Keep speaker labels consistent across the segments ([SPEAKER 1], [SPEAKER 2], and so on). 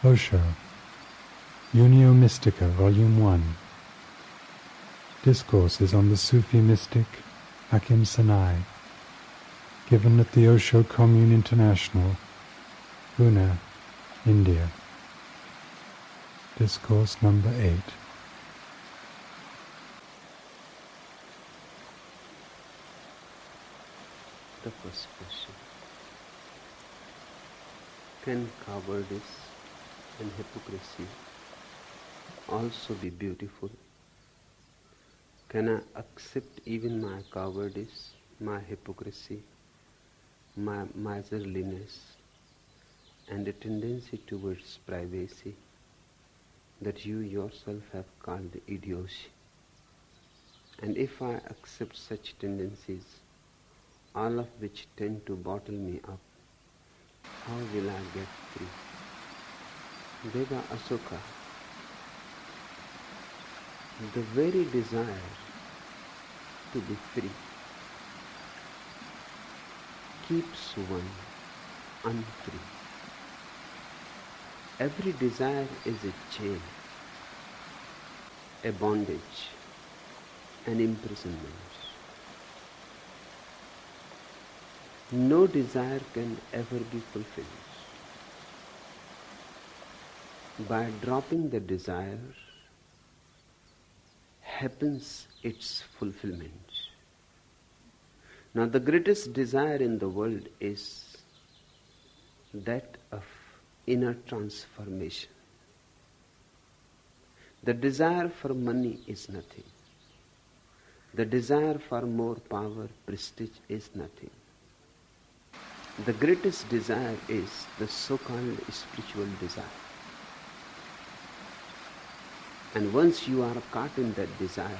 [SPEAKER 1] Osho, Unio Mystica, Volume 1. Discourses on the Sufi mystic Hakim Sanai, given at the Osho Commune International, Pune, India. Discourse number 8.
[SPEAKER 2] The first question. Can cowardice and hypocrisy also be beautiful? Can I accept even my cowardice, my hypocrisy, my miserliness, and a tendency towards privacy that you yourself have called idiocy? And if I accept such tendencies, all of which tend to bottle me up, how will I get free? Deva Asoka, the very desire to be free keeps one unfree. Every desire is a chain, a bondage, an imprisonment. No desire can ever be fulfilled. By dropping the desire happens its fulfillment. Now the greatest desire in the world is that of inner transformation. The desire for money is nothing. The desire for more power, prestige is nothing. The greatest desire is the so-called spiritual desire. And once you are caught in that desire,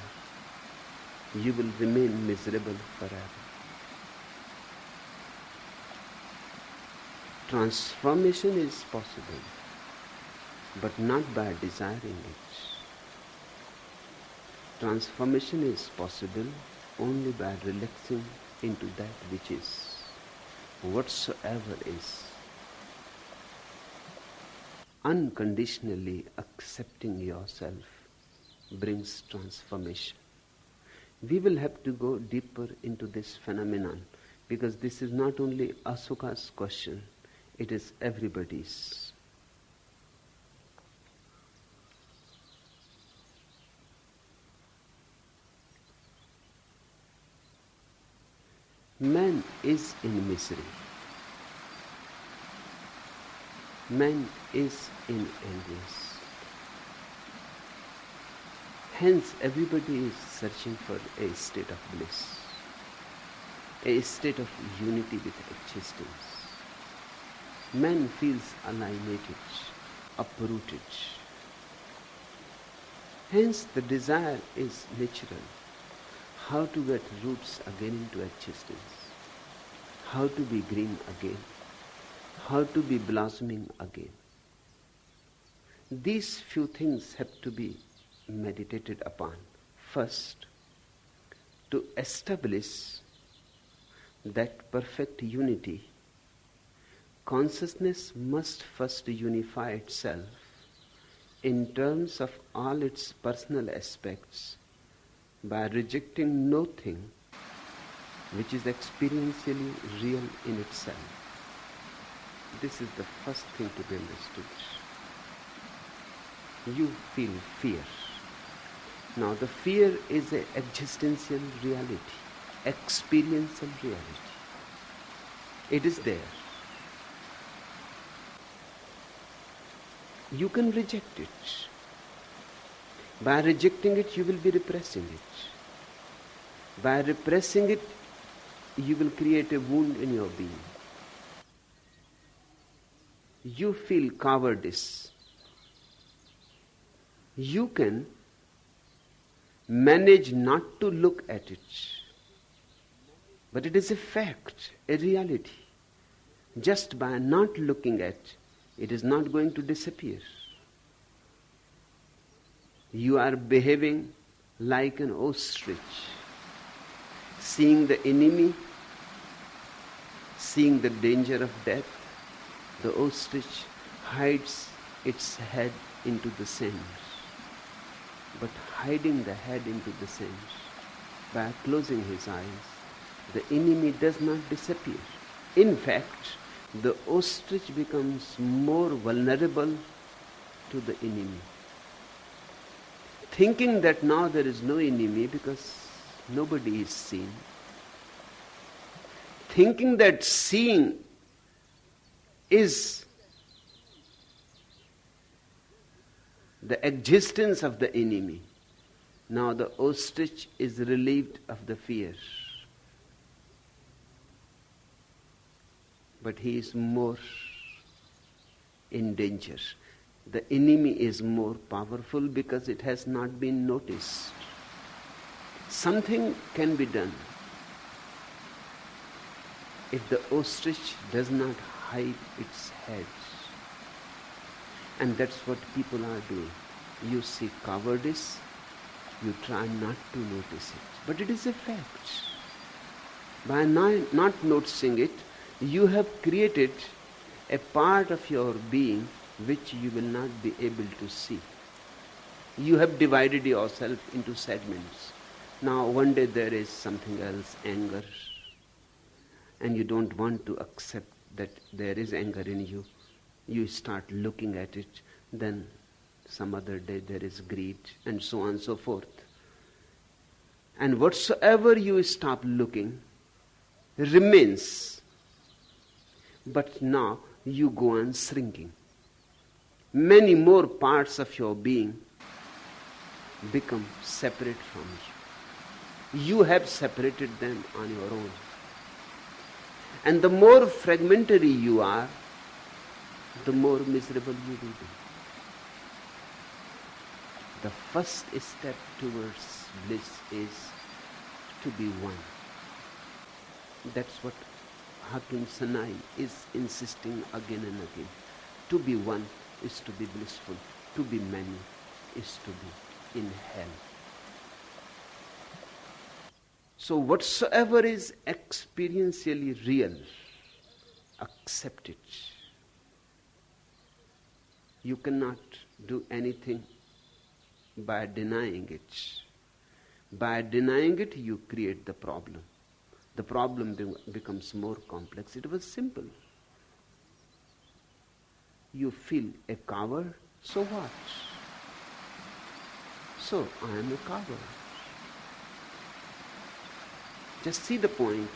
[SPEAKER 2] you will remain miserable forever. Transformation is possible, but not by desiring it. Transformation is possible only by relaxing into that which is. Whatsoever is, unconditionally accepting yourself brings transformation. We will have to go deeper into this phenomenon because this is not only Asoka's question, it is everybody's. Man is in misery. Man is in anguish. Hence, everybody is searching for a state of bliss, a state of unity with existence. Man feels alienated, uprooted. Hence, the desire is natural. How to get roots again into existence, how to be green again, how to be blossoming again. These few things have to be meditated upon. First, to establish that perfect unity, consciousness must first unify itself in terms of all its personal aspects by rejecting nothing which is experientially real in itself. This is the first thing to be understood. You feel fear. Now the fear is an existential reality, experiential reality. It is there. You can reject it. By rejecting it, you will be repressing it. By repressing it, you will create a wound in your being. You feel cowardice. You can manage not to look at it. But it is a fact, a reality. Just by not looking at it is not going to disappear. You are behaving like an ostrich, seeing the enemy, seeing the danger of death. The ostrich hides its head into the sand. But hiding the head into the sand, by closing his eyes, the enemy does not disappear. In fact, the ostrich becomes more vulnerable to the enemy, thinking that now there is no enemy because nobody is seen, thinking that seeing is the existence of the enemy. Now the ostrich is relieved of the fear, but he is more in danger. The enemy is more powerful because it has not been noticed. Something can be done if the ostrich does not hide its head. And that's what people are doing. You see cowardice, you try not to notice it. But it is a fact. By not noticing it, you have created a part of your being which you will not be able to see. You have divided yourself into segments. Now one day there is something else, anger, and you don't want to accept that there is anger in you. You start looking at it. Then some other day there is greed, and so on and so forth. And whatsoever you stop looking remains. But now you go on shrinking. Many more parts of your being become separate from you. You have separated them on your own. And the more fragmentary you are, the more miserable you will be. The first step towards bliss is to be one. That's what Hakim Sanai is insisting again and again. To be one is to be blissful. To be many is to be in hell. So whatsoever is experientially real, accept it. You cannot do anything by denying it. By denying it, you create the problem. The problem becomes more complex. It was simple. You feel a coward, so what? So, I am a coward. Just see the point.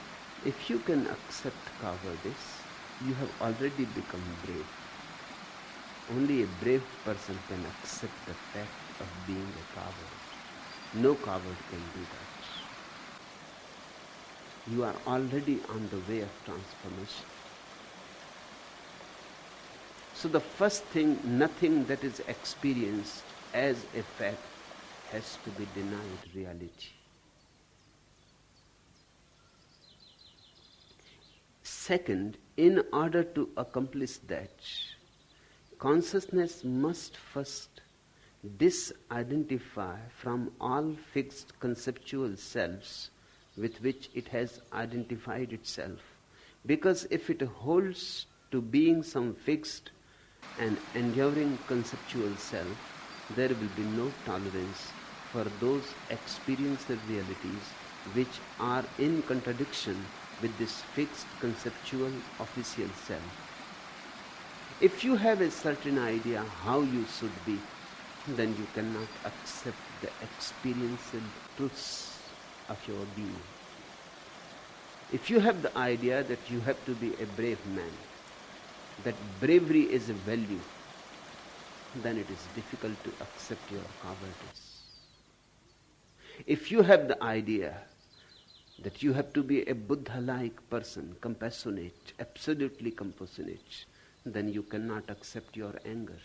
[SPEAKER 2] If you can accept cowardice, you have already become brave. Only a brave person can accept the fact of being a coward. No coward can do that. You are already on the way of transformation. So the first thing, nothing that is experienced as a fact has to be denied reality. Second, in order to accomplish that, consciousness must first disidentify from all fixed conceptual selves with which it has identified itself. Because if it holds to being some fixed and enduring conceptual self, there will be no tolerance for those experiential realities which are in contradiction with this fixed conceptual official self. If you have a certain idea how you should be, then you cannot accept the experiential truths of your being. If you have the idea that you have to be a brave man, that bravery is a value, then it is difficult to accept your cowardice. If you have the idea that you have to be a Buddha-like person, compassionate, absolutely compassionate, then you cannot accept your anger.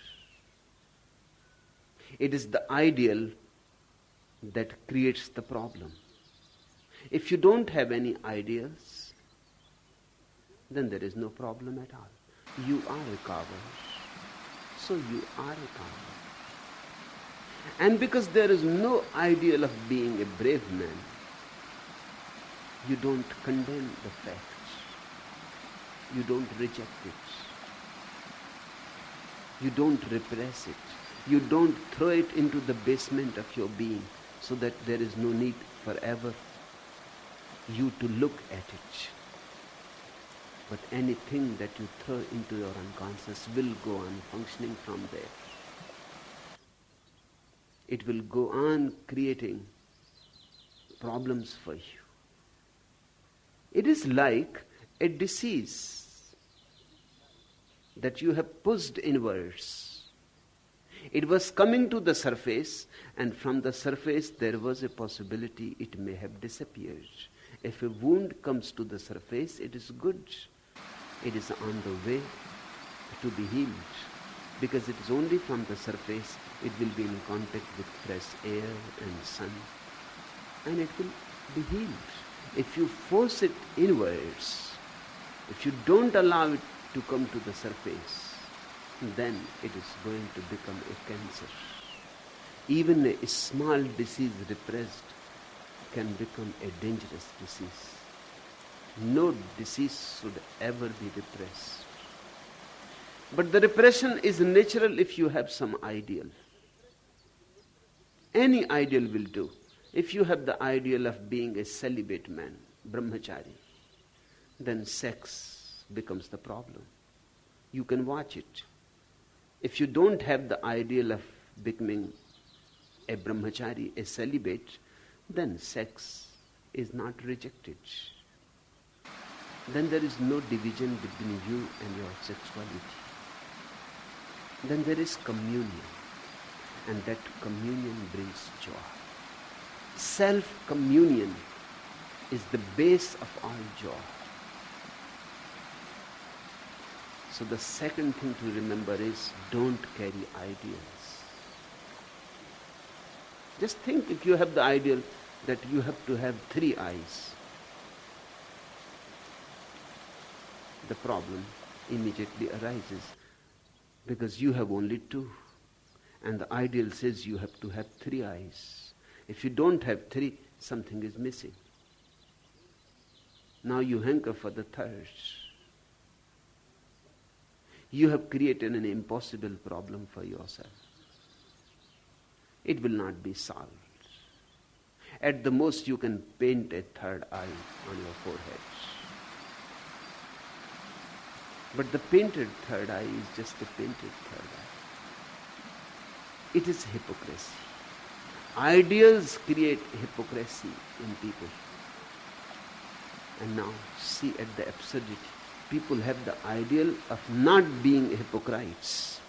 [SPEAKER 2] It is the ideal that creates the problem. If you don't have any ideals, then there is no problem at all. You are a coward, so you are a coward. And because there is no ideal of being a brave man, you don't condemn the facts. You don't reject it. You don't repress it. You don't throw it into the basement of your being so that there is no need forever you to look at it. But anything that you throw into your unconscious will go on functioning from there. It will go on creating problems for you. It is like a disease that you have pushed inwards. It was coming to the surface, and from the surface there was a possibility it may have disappeared. If a wound comes to the surface, it is good. It is on the way to be healed, because it is only from the surface it will be in contact with fresh air and sun, and it will be healed. If you force it inwards, if you don't allow it to come to the surface, then it is going to become a cancer. Even a small disease repressed can become a dangerous disease. No disease should ever be repressed. But the repression is natural if you have some ideal. Any ideal will do. If you have the ideal of being a celibate man, brahmachari, then sex becomes the problem. You can watch it. If you don't have the ideal of becoming a brahmachari, a celibate, then sex is not rejected. Then there is no division between you and your sexuality. Then there is communion, and that communion brings joy. Self-communion is the base of all joy. So the second thing to remember is, don't carry ideals. Just think, if you have the ideal that you have to have 3 eyes, the problem immediately arises, because you have only 2, and the ideal says you have to have 3 eyes. If you don't have 3, something is missing. Now you hanker for the 3rd. You have created an impossible problem for yourself. It will not be solved. At the most, you can paint a 3rd eye on your forehead. But the painted 3rd eye is just a painted 3rd eye. It is hypocrisy. Ideals create hypocrisy in people. And now see at the absurdity. People have the ideal of not being hypocrites.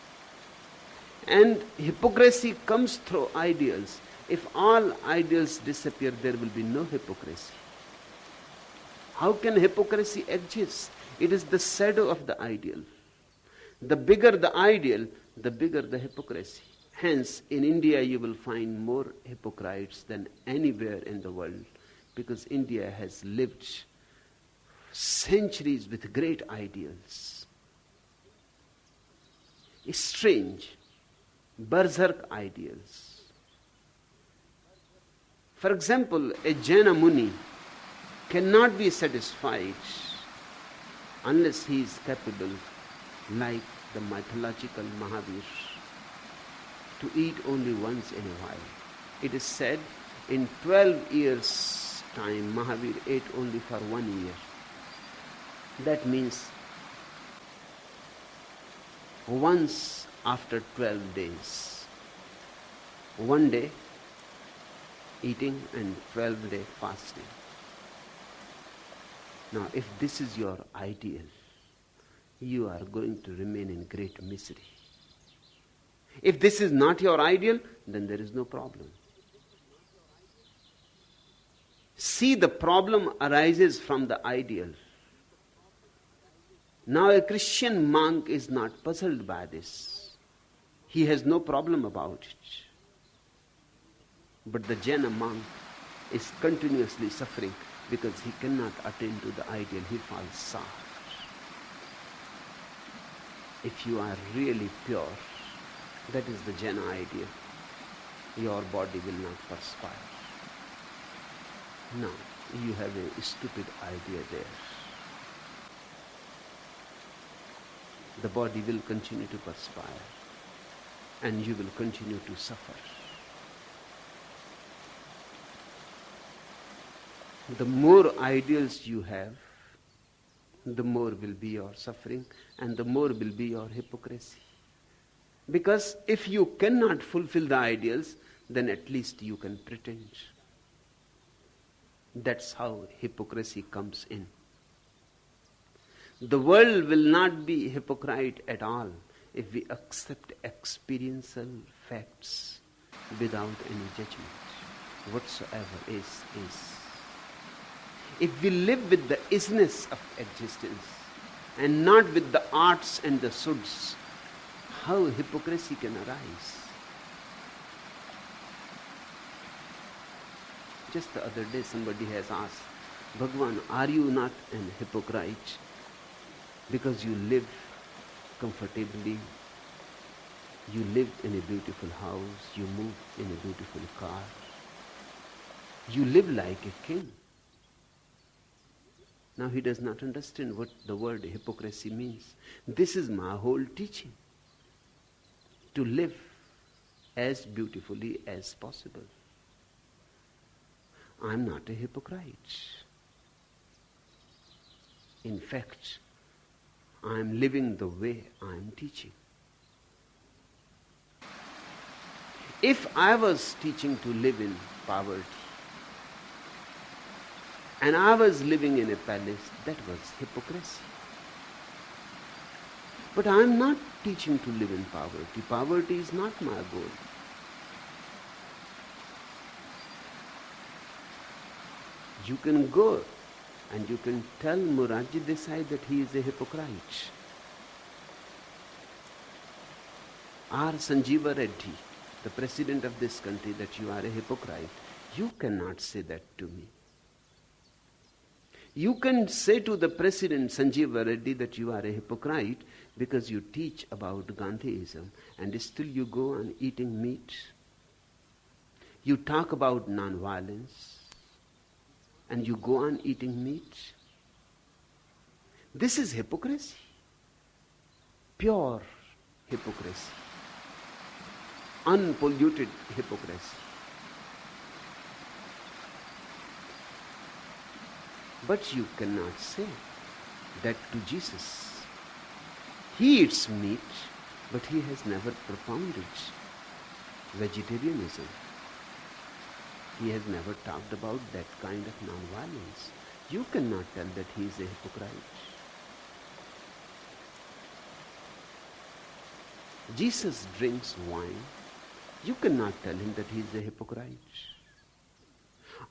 [SPEAKER 2] And hypocrisy comes through ideals. If all ideals disappear, there will be no hypocrisy. How can hypocrisy exist? It is the shadow of the ideal. The bigger the ideal, the bigger the hypocrisy. Hence, in India you will find more hypocrites than anywhere in the world, because India has lived centuries with great ideals. Strange, berserk ideals. For example, a Jaina Muni cannot be satisfied unless he is capable, like the mythological Mahavir, to eat only once in a while. It is said in 12 years' time, Mahavir ate only for 1 year. That means once after 12 days. 1 day eating and 12 day fasting. Now, if this is your ideal, you are going to remain in great misery. If this is not your ideal, then there is no problem. See, the problem arises from the ideal. Now, a Christian monk is not puzzled by this. He has no problem about it. But the Jaina monk is continuously suffering because he cannot attain to the ideal. He falls sour. If you are really pure, that is the Jaina ideal, your body will not perspire. No, you have a stupid idea there. The body will continue to perspire. and you will continue to suffer. The more ideals you have, the more will be your suffering and the more will be your hypocrisy. Because if you cannot fulfill the ideals, then at least you can pretend. That's how hypocrisy comes in. The world will not be hypocrite at all if we accept experiential facts without any judgment. Whatsoever is. If we live with the isness of existence and not with the arts and the shoulds, how hypocrisy can arise? Just the other day somebody has asked, Bhagwan, are you not an hypocrite because you live comfortably, you live in a beautiful house, you move in a beautiful car, you live like a king? Now he does not understand what the word hypocrisy means. This is my whole teaching. To live as beautifully as possible. I am not a hypocrite. In fact, I am living the way I am teaching. If I was teaching to live in poverty, and I was living in a palace, that was hypocrisy. But I am not teaching to live in poverty. Poverty is not my goal. You can go and you can tell Morarji Desai that he is a hypocrite. Or Sanjeeva Reddy, the president of this country, that you are a hypocrite. You cannot say that to me. You can say to the president Sanjeeva Reddy that you are a hypocrite because you teach about Gandhiism and still you go on eating meat. You talk about non-violence and you go on eating meat. This is hypocrisy. Pure hypocrisy. Unpolluted hypocrisy. But you cannot say that to Jesus. He eats meat, but he has never propounded vegetarianism. He has never talked about that kind of non-violence. You cannot tell that he is a hypocrite. Jesus drinks wine. You cannot tell him that he is a hypocrite.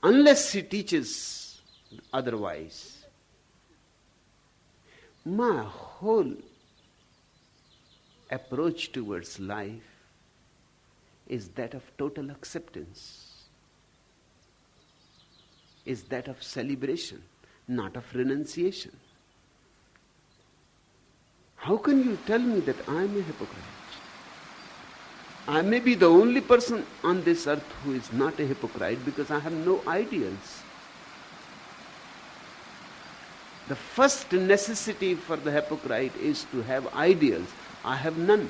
[SPEAKER 2] Unless he teaches otherwise. My whole approach towards life is that of total acceptance, is that of celebration, not of renunciation. How can you tell me that I am a hypocrite? I may be the only person on this earth who is not a hypocrite because I have no ideals. The first necessity for the hypocrite is to have ideals. I have none.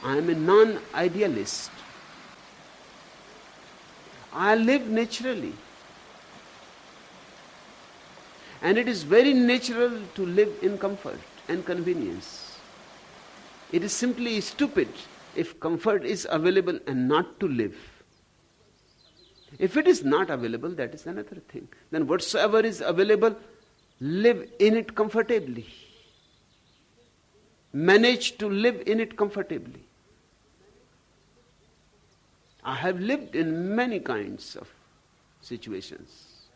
[SPEAKER 2] I am a non-idealist. I live naturally. And it is very natural to live in comfort and convenience. It is simply stupid if comfort is available and not to live. If it is not available, that is another thing. Then whatsoever is available, live in it comfortably. Manage to live in it comfortably. I have lived in many kinds of situations.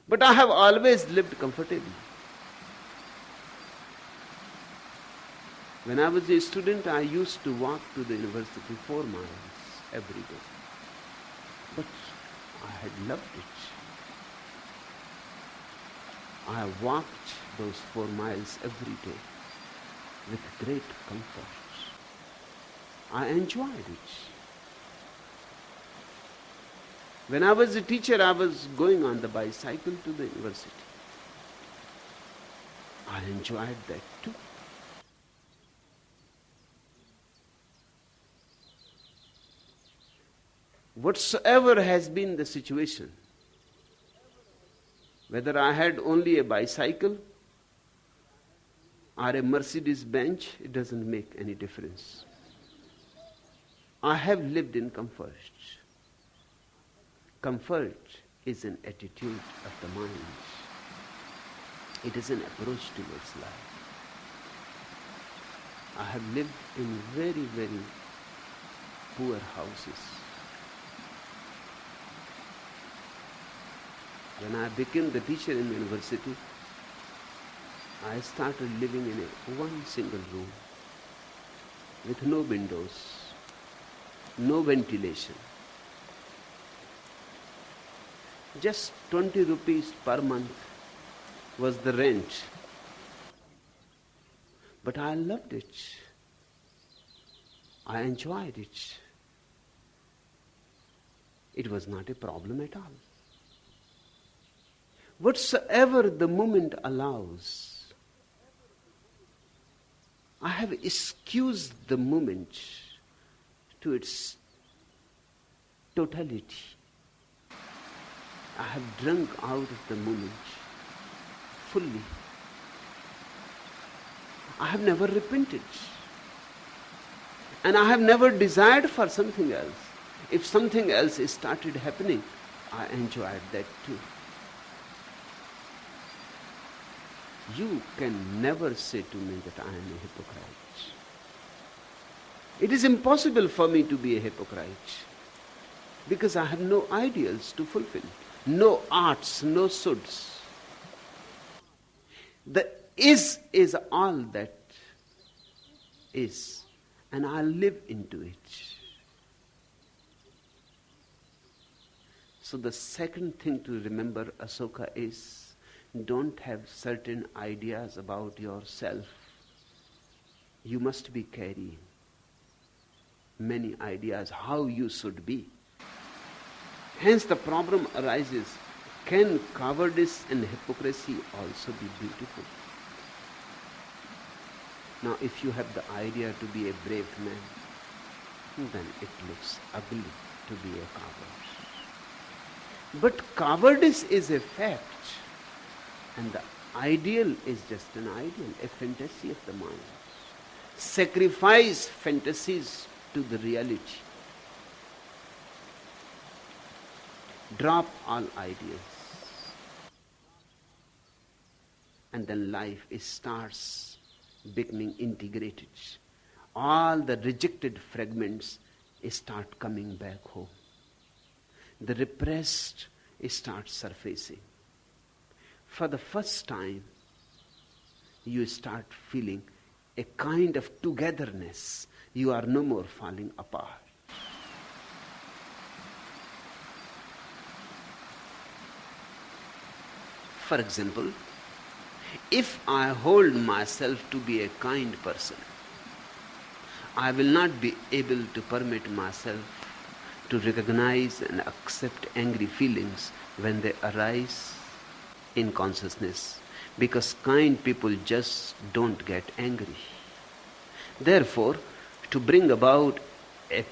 [SPEAKER 2] But I have always lived comfortably. When I was a student, I used to walk to the university 4 miles every day. But I had loved it. I walked those 4 miles every day with great comfort. I enjoyed it. When I was a teacher, I was going on the bicycle to the university. I enjoyed that too. whatsoever has been the situation, whether I had only a bicycle or a Mercedes Benz, it doesn't make any difference. I have lived in comfort. Comfort is an attitude of the mind. It is an approach towards life. I have lived in very, very poor houses. When I became the teacher in university, I started living in one single room with no windows, no ventilation. Just 20 rupees per month was the rent. But I loved it. I enjoyed it. It was not a problem at all. Whatsoever the moment allows, I have excused the moment to its totality. I have drunk out of the moment fully. I have never repented. And I have never desired for something else. If something else started happening, I enjoyed that too. You can never say to me that I am a hypocrite. It is impossible for me to be a hypocrite because I have no ideals to fulfill, no arts, no shoulds. The is all that is, and I live into it. So the second thing to remember, Ashoka, is don't have certain ideas about yourself. You must be carrying many ideas how you should be. Hence the problem arises, can cowardice and hypocrisy also be beautiful? Now if you have the idea to be a brave man, then it looks ugly to be a coward. But cowardice is a fact. And the ideal is just an ideal, a fantasy of the mind. Sacrifice fantasies to the reality. Drop all ideas. And then life starts becoming integrated. All the rejected fragments start coming back home. The repressed start surfacing. For the first time, you start feeling a kind of togetherness. You are no more falling apart. For example, if I hold myself to be a kind person, I will not be able to permit myself to recognize and accept angry feelings when they arise in consciousness, because kind people just don't get angry. Therefore, to bring about a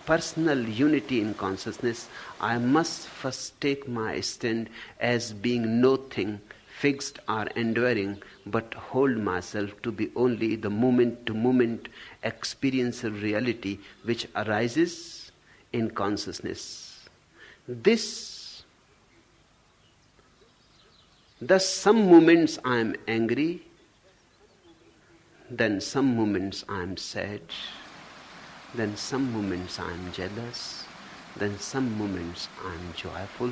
[SPEAKER 2] personal unity in consciousness, I must first take my stand as being no thing fixed or enduring, but hold myself to be only the moment-to-moment experiential reality which arises in consciousness. Thus some moments I am angry, then some moments I am sad, then some moments I am jealous, then some moments I am joyful.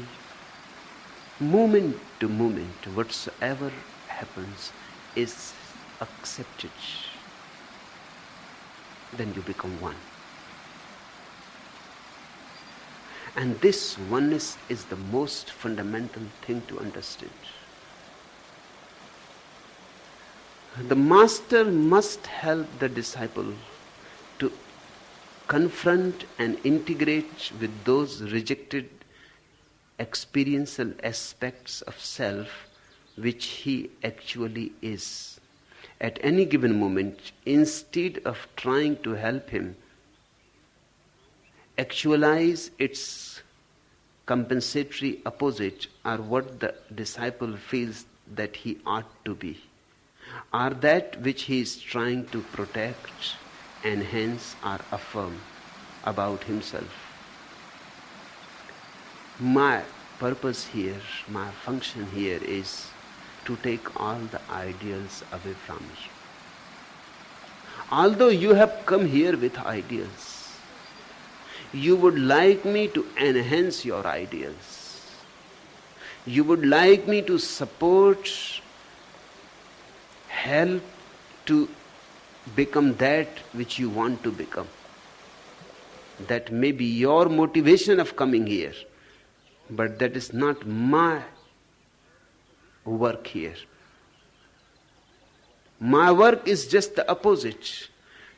[SPEAKER 2] Moment to moment, whatsoever happens is accepted. Then you become one. And this oneness is the most fundamental thing to understand. The master must help the disciple to confront and integrate with those rejected experiential aspects of self which he actually is. At any given moment, instead of trying to help him actualize its compensatory opposite, or what the disciple feels that he ought to be, or that which he is trying to protect, enhance, or affirm about himself. My purpose here, my function here is to take all the ideals away from you. Although you have come here with ideals, you would like me to enhance your ideals. You would like me to support, help to become that which you want to become. That may be your motivation of coming here, but that is not my work here. My work is just the opposite,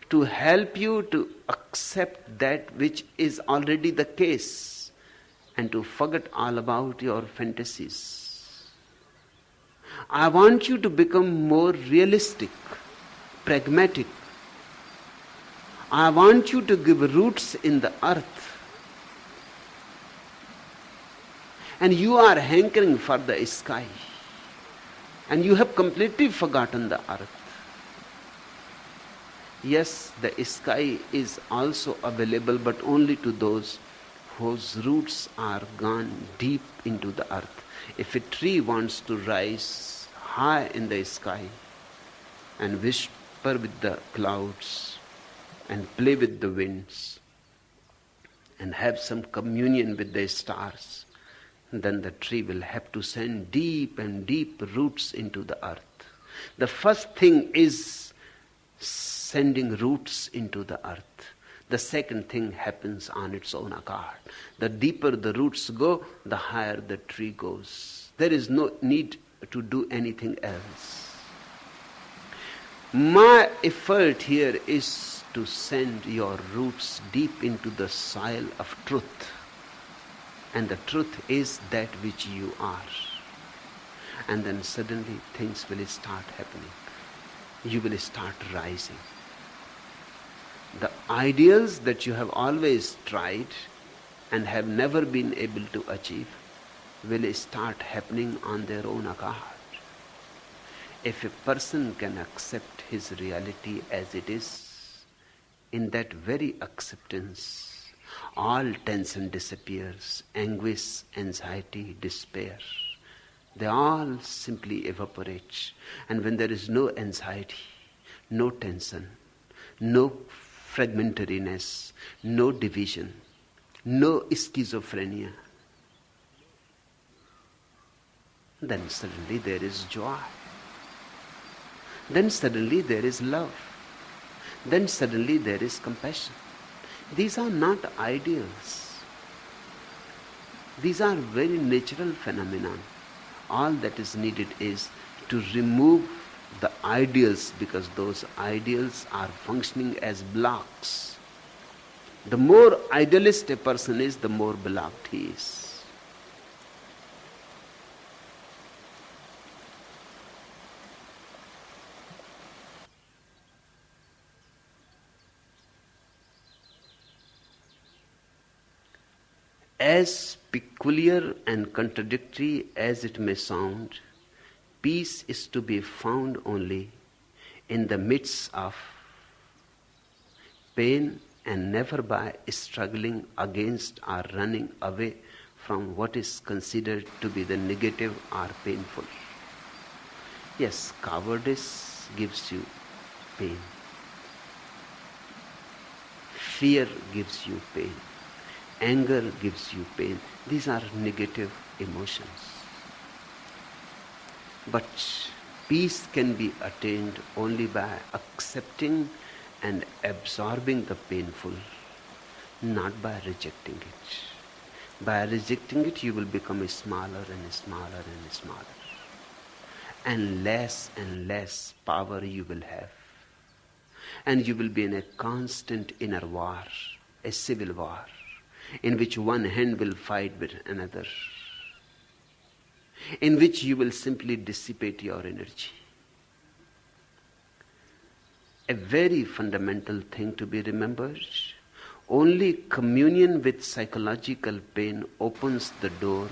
[SPEAKER 2] to help you to accept that which is already the case and to forget all about your fantasies. I want you to become more realistic, pragmatic. I want you to give roots in the earth. And you are hankering for the sky, and you have completely forgotten the earth. Yes, the sky is also available, but only to those whose roots are gone deep into the earth. If a tree wants to rise high in the sky and whisper with the clouds and play with the winds and have some communion with the stars, then the tree will have to send deep and deep roots into the earth. The first thing is sending roots into the earth. The second thing happens on its own accord. The deeper the roots go, the higher the tree goes. There is no need to do anything else. My effort here is to send your roots deep into the soil of truth. And the truth is that which you are. And then suddenly things will start happening. You will start rising. The ideals that you have always tried and have never been able to achieve will start happening on their own accord. If a person can accept his reality as it is, in that very acceptance, all tension disappears, anguish, anxiety, despair. They all simply evaporate. And when there is no anxiety, no tension, no fragmentariness, no division, no schizophrenia, then suddenly there is joy. Then suddenly there is love. Then suddenly there is compassion. These are not ideals. These are very natural phenomena. All that is needed is to remove the ideals, because those ideals are functioning as blocks. The more idealist a person is, the more blocked he is. As peculiar and contradictory as it may sound, peace is to be found only in the midst of pain, and never by struggling against or running away from what is considered to be the negative or painful. Yes, cowardice gives you pain. Fear gives you pain. Anger gives you pain. These are negative emotions. But peace can be attained only by accepting and absorbing the painful, not by rejecting it. By rejecting it, you will become smaller and smaller and smaller. And less power you will have. And you will be in a constant inner war, a civil war, in which one hand will fight with another, in which you will simply dissipate your energy. A very fundamental thing to be remembered: Only communion with psychological pain opens the door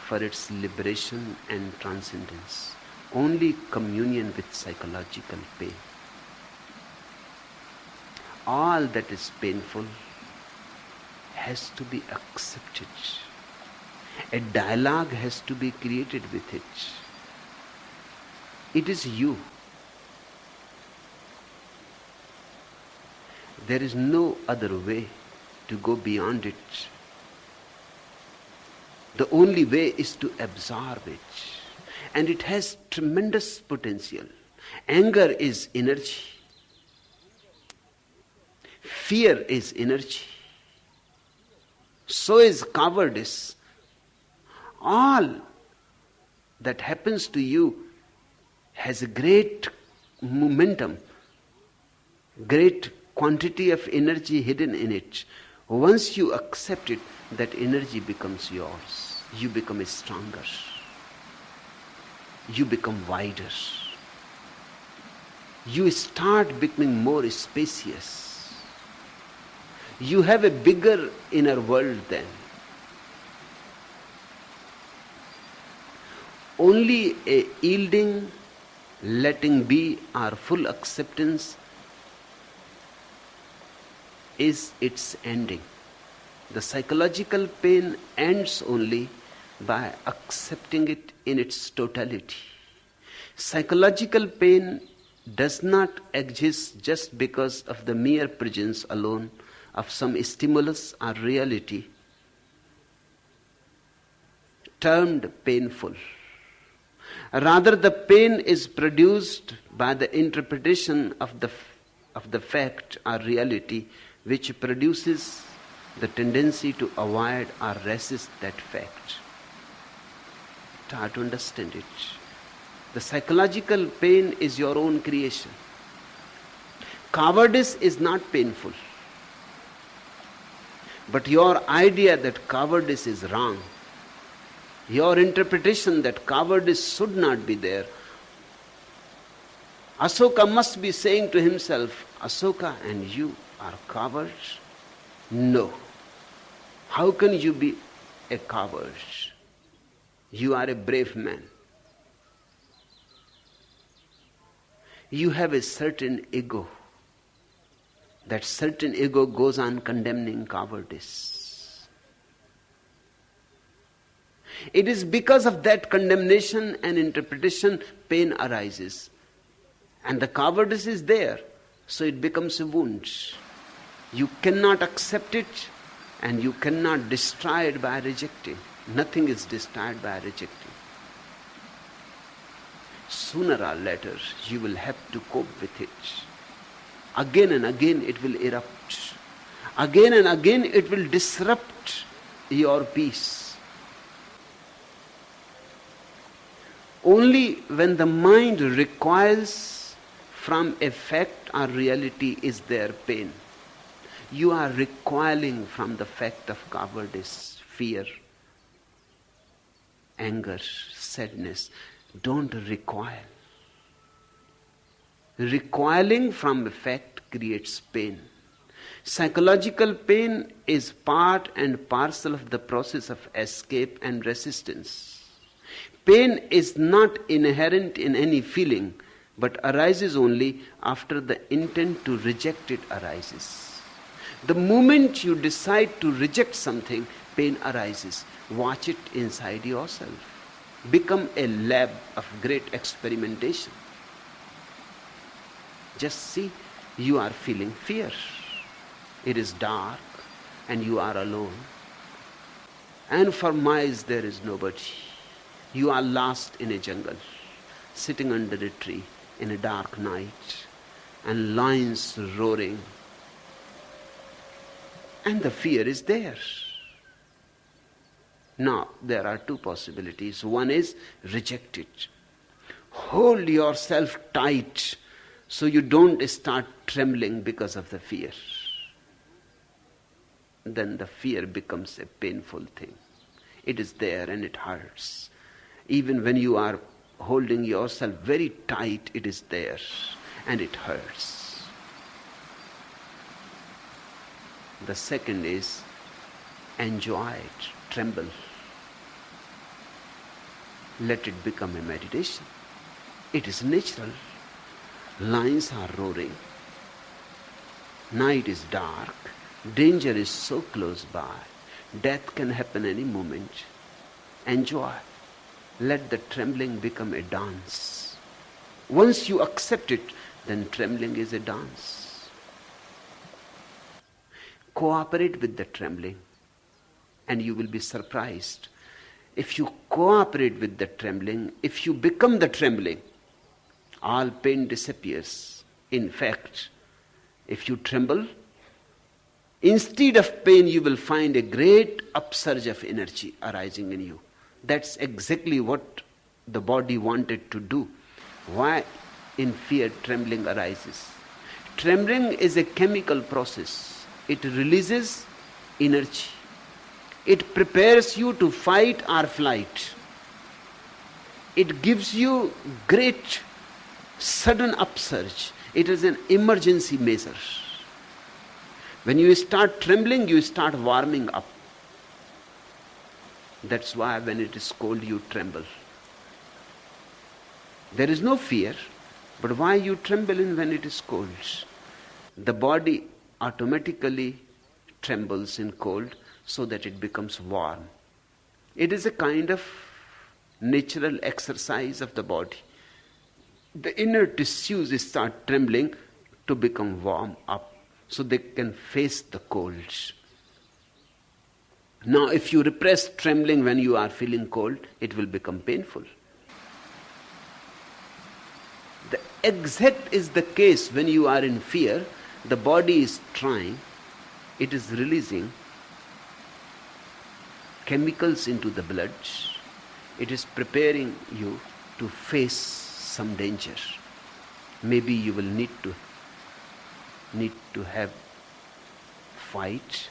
[SPEAKER 2] for its liberation and transcendence. Only communion with psychological pain. All that is painful has to be accepted. A dialogue has to be created with it. It is you. There is no other way to go beyond it. The only way is to absorb it. And it has tremendous potential. Anger is energy. Fear is energy. So is cowardice. All that happens to you has a great momentum, great quantity of energy hidden in it. Once you accept it, that energy becomes yours. You become stronger. You become wider. You start becoming more spacious. You have a bigger inner world then. Only a yielding, letting be, or full acceptance is its ending. The psychological pain ends only by accepting it in its totality. Psychological pain does not exist just because of the mere presence alone of some stimulus or reality termed painful. Rather, the pain is produced by the interpretation of the fact or reality, which produces the tendency to avoid or resist that fact. Try to understand it. The psychological pain is your own creation. Cowardice is not painful. But your idea that cowardice is wrong, your interpretation that cowardice should not be there. Ashoka must be saying to himself, Ashoka, and you are cowards? No. How can you be a coward? You are a brave man. You have a certain ego. That certain ego goes on condemning cowardice. It is because of that condemnation and interpretation pain arises. And the cowardice is there, so it becomes a wound. You cannot accept it and you cannot destroy it by rejecting. Nothing is destroyed by rejecting. Sooner or later, you will have to cope with it. Again and again it will erupt. Again and again it will disrupt your peace. Only when the mind recoils from a fact or reality is there pain. You are recoiling from the fact of cowardice, fear, anger, sadness. Don't recoil. Recoiling from a fact creates pain. Psychological pain is part and parcel of the process of escape and resistance. Pain is not inherent in any feeling, but arises only after the intent to reject it arises. The moment you decide to reject something, pain arises. Watch it inside yourself. Become a lab of great experimentation. Just see, you are feeling fear. It is dark and you are alone. And for miles there is nobody. You are lost in a jungle, sitting under a tree in a dark night, and lions roaring. And the fear is there. Now, there are two possibilities. One is reject it. Hold yourself tight so you don't start trembling because of the fear. Then the fear becomes a painful thing. It is there and it hurts. Even when you are holding yourself very tight, it is there and it hurts. The second is enjoy it, tremble. Let it become a meditation. It is natural. Lions are roaring. Night is dark. Danger is so close by. Death can happen any moment. Enjoy. Let the trembling become a dance. Once you accept it, then trembling is a dance. Cooperate with the trembling, and you will be surprised. If you cooperate with the trembling, if you become the trembling, all pain disappears. In fact, if you tremble, instead of pain, you will find a great upsurge of energy arising in you. That's exactly what the body wanted to do. Why in fear trembling arises? Trembling is a chemical process. It releases energy. It prepares you to fight or flight. It gives you great sudden upsurge. It is an emergency measure. When you start trembling, you start warming up. That's why when it is cold, you tremble. There is no fear, but why you tremble when it is cold? The body automatically trembles in cold so that it becomes warm. It is a kind of natural exercise of the body. The inner tissues start trembling to become warm up so they can face the cold. Now, if you repress trembling when you are feeling cold, it will become painful. The exact is the case when you are in fear. The body is trying, it is releasing chemicals into the blood. It is preparing you to face some danger. Maybe you will need to have fight,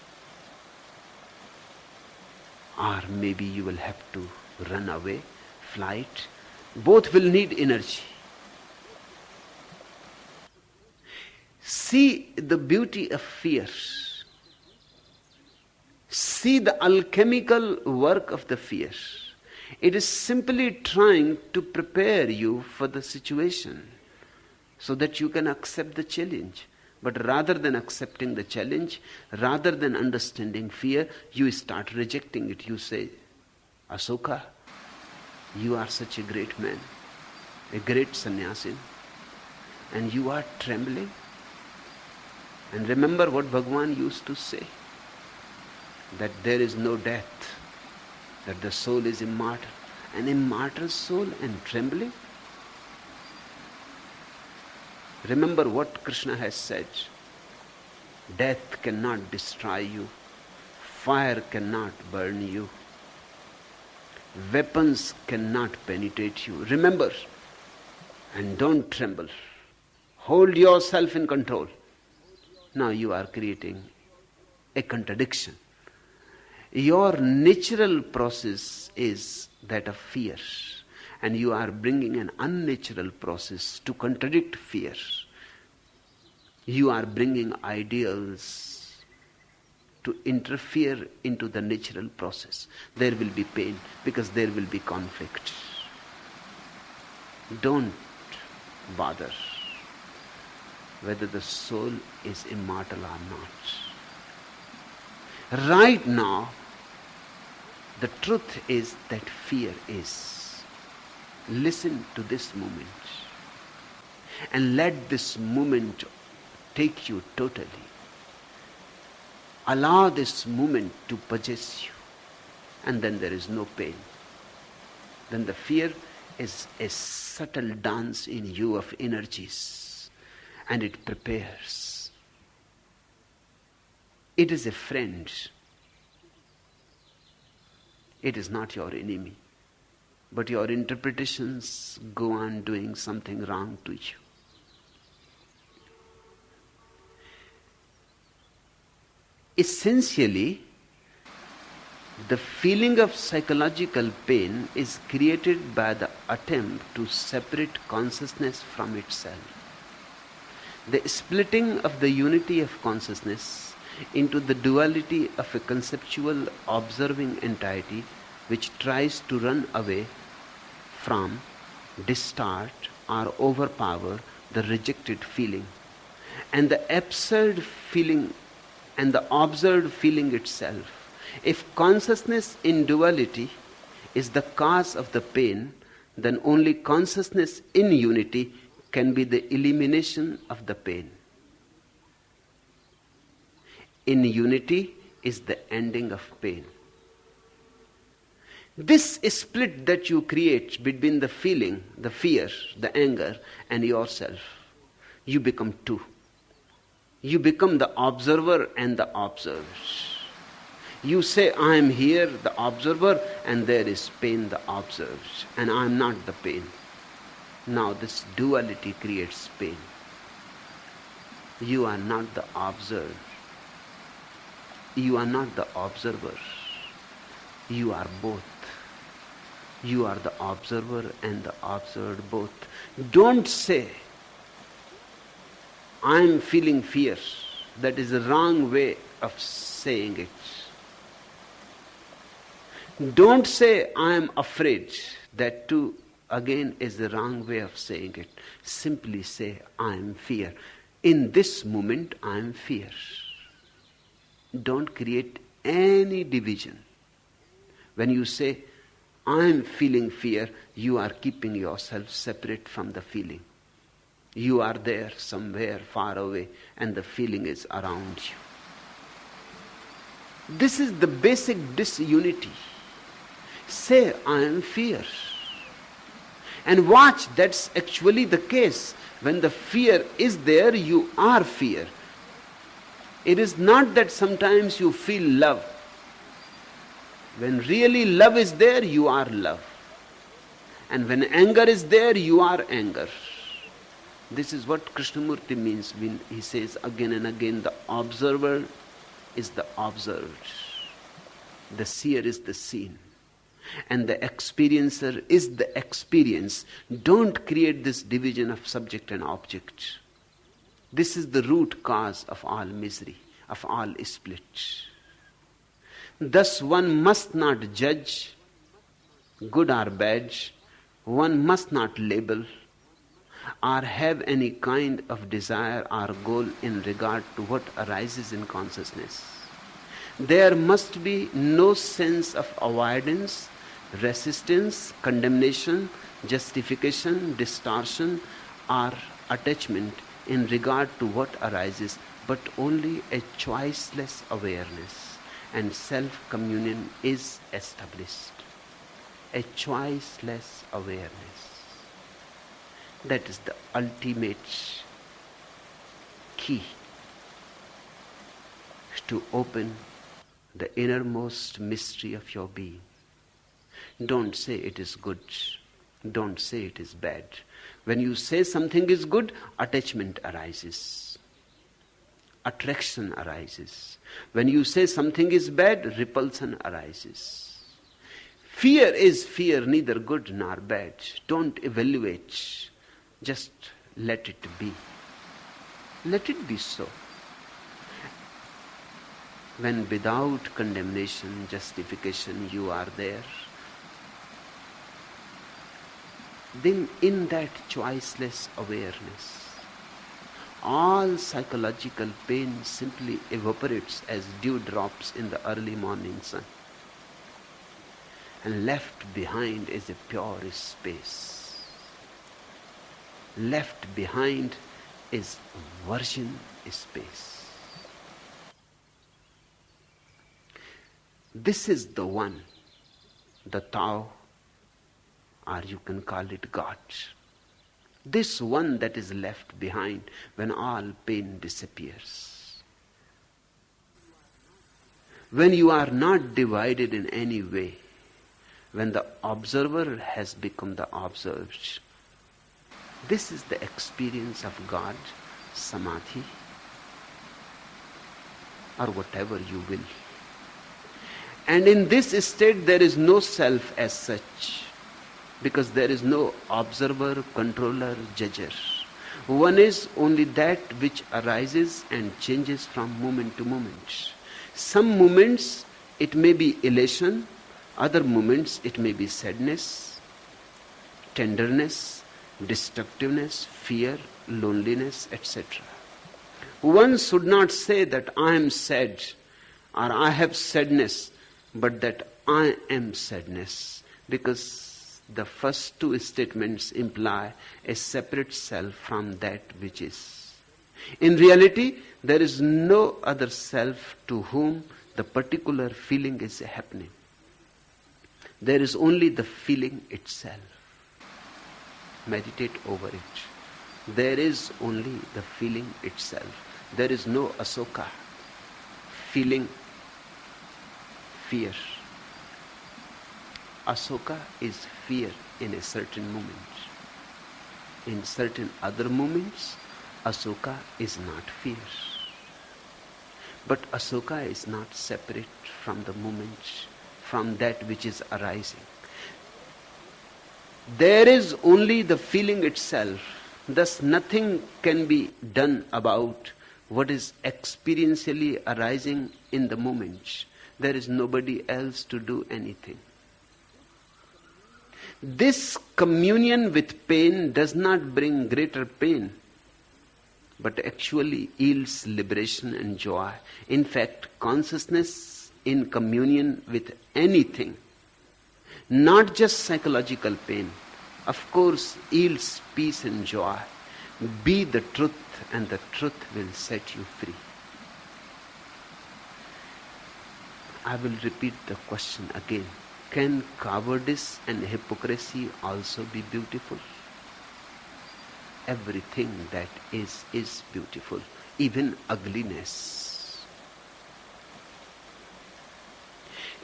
[SPEAKER 2] or maybe you will have to run away, flight. Both will need energy. See the beauty of fear. See the alchemical work of the fear. It is simply trying to prepare you for the situation so that you can accept the challenge. But rather than accepting the challenge, rather than understanding fear, you start rejecting it. You say, Ashoka, you are such a great man, a great sannyasin, and you are trembling. And remember what Bhagavan used to say, that there is no death, that the soul is immortal. An immortal soul and trembling? Remember what Krishna has said. Death cannot destroy you. Fire cannot burn you. Weapons cannot penetrate you. Remember, and don't tremble. Hold yourself in control. Now you are creating a contradiction. Your natural process is that of fear, and you are bringing an unnatural process to contradict fear. You are bringing ideals to interfere into the natural process. There will be pain because there will be conflict. Don't bother whether the soul is immortal or not. Right now, the truth is that fear is. Listen to this moment and let this moment take you totally. Allow this moment to possess you, and then there is no pain. Then the fear is a subtle dance in you of energies, and it prepares. It is a friend. It is not your enemy. But your interpretations go on doing something wrong to you. Essentially, the feeling of psychological pain is created by the attempt to separate consciousness from itself. The splitting of the unity of consciousness into the duality of a conceptual observing entity which tries to run away from, distort, or overpower the rejected feeling. And the absurd feeling and the observed feeling itself. If consciousness in duality is the cause of the pain, then only consciousness in unity can be the elimination of the pain. In unity is the ending of pain. This split that you create between the feeling, the fear, the anger, and yourself, you become two. You become the observer and the observed. You say, I am here, the observer, and there is pain, the observed, and I am not the pain. Now this duality creates pain. You are not the observed. You are not the observer. You are both. You are the observer and the observed both. Don't say, I am feeling fear. That is the wrong way of saying it. Don't say, I am afraid. That too, again, is the wrong way of saying it. Simply say, I am fear. In this moment, I am fear. Don't create any division. When you say, I am feeling fear, you are keeping yourself separate from the feeling. You are there somewhere far away and the feeling is around you. This is the basic disunity. Say, I am fear. And watch, that's actually the case. When the fear is there, you are fear. It is not that sometimes you feel love. When really love is there, you are love. And when anger is there, you are anger. This is what Krishnamurti means when he says again and again, the observer is the observed. The seer is the seen. And the experiencer is the experience. Don't create this division of subject and object. This is the root cause of all misery, of all split. Thus one must not judge good or bad, one must not label or have any kind of desire or goal in regard to what arises in consciousness. There must be no sense of avoidance, resistance, condemnation, justification, distortion or attachment in regard to what arises, but only a choiceless awareness, and self-communion is established. A choiceless awareness. That is the ultimate key to open the innermost mystery of your being. Don't say it is good. Don't say it is bad. When you say something is good, attachment arises. Attraction arises. When you say something is bad, repulsion arises. Fear is fear, neither good nor bad. Don't evaluate. Just let it be. Let it be so. When without condemnation, justification, you are there, then in that choiceless awareness, all psychological pain simply evaporates as dewdrops in the early morning sun. And left behind is a pure space. Left behind is virgin space. This is the one, the Tao, or you can call it God. This one that is left behind when all pain disappears. When you are not divided in any way, when the observer has become the observed. This is the experience of God, samadhi, or whatever you will. And in this state there is no self as such, because there is no observer, controller, judger. One is only that which arises and changes from moment to moment. Some moments it may be elation, other moments it may be sadness, tenderness, destructiveness, fear, loneliness, etc. One should not say that I am sad or I have sadness, but that I am sadness, because the first two statements imply a separate self from that which is. In reality, there is no other self to whom the particular feeling is happening. There is only the feeling itself. Meditate over it. There is only the feeling itself. There is no Asoka. Feeling fear. Asoka is fear in a certain moment. In certain other moments, Asoka is not fear. But Asoka is not separate from the moment, from that which is arising. There is only the feeling itself. Thus nothing can be done about what is experientially arising in the moment. There is nobody else to do anything. This communion with pain does not bring greater pain, but actually yields liberation and joy. In fact, consciousness in communion with anything, not just psychological pain, of course, yields peace and joy. Be the truth, and the truth will set you free. I will repeat the question again. Can cowardice and hypocrisy also be beautiful? Everything that is beautiful, even ugliness.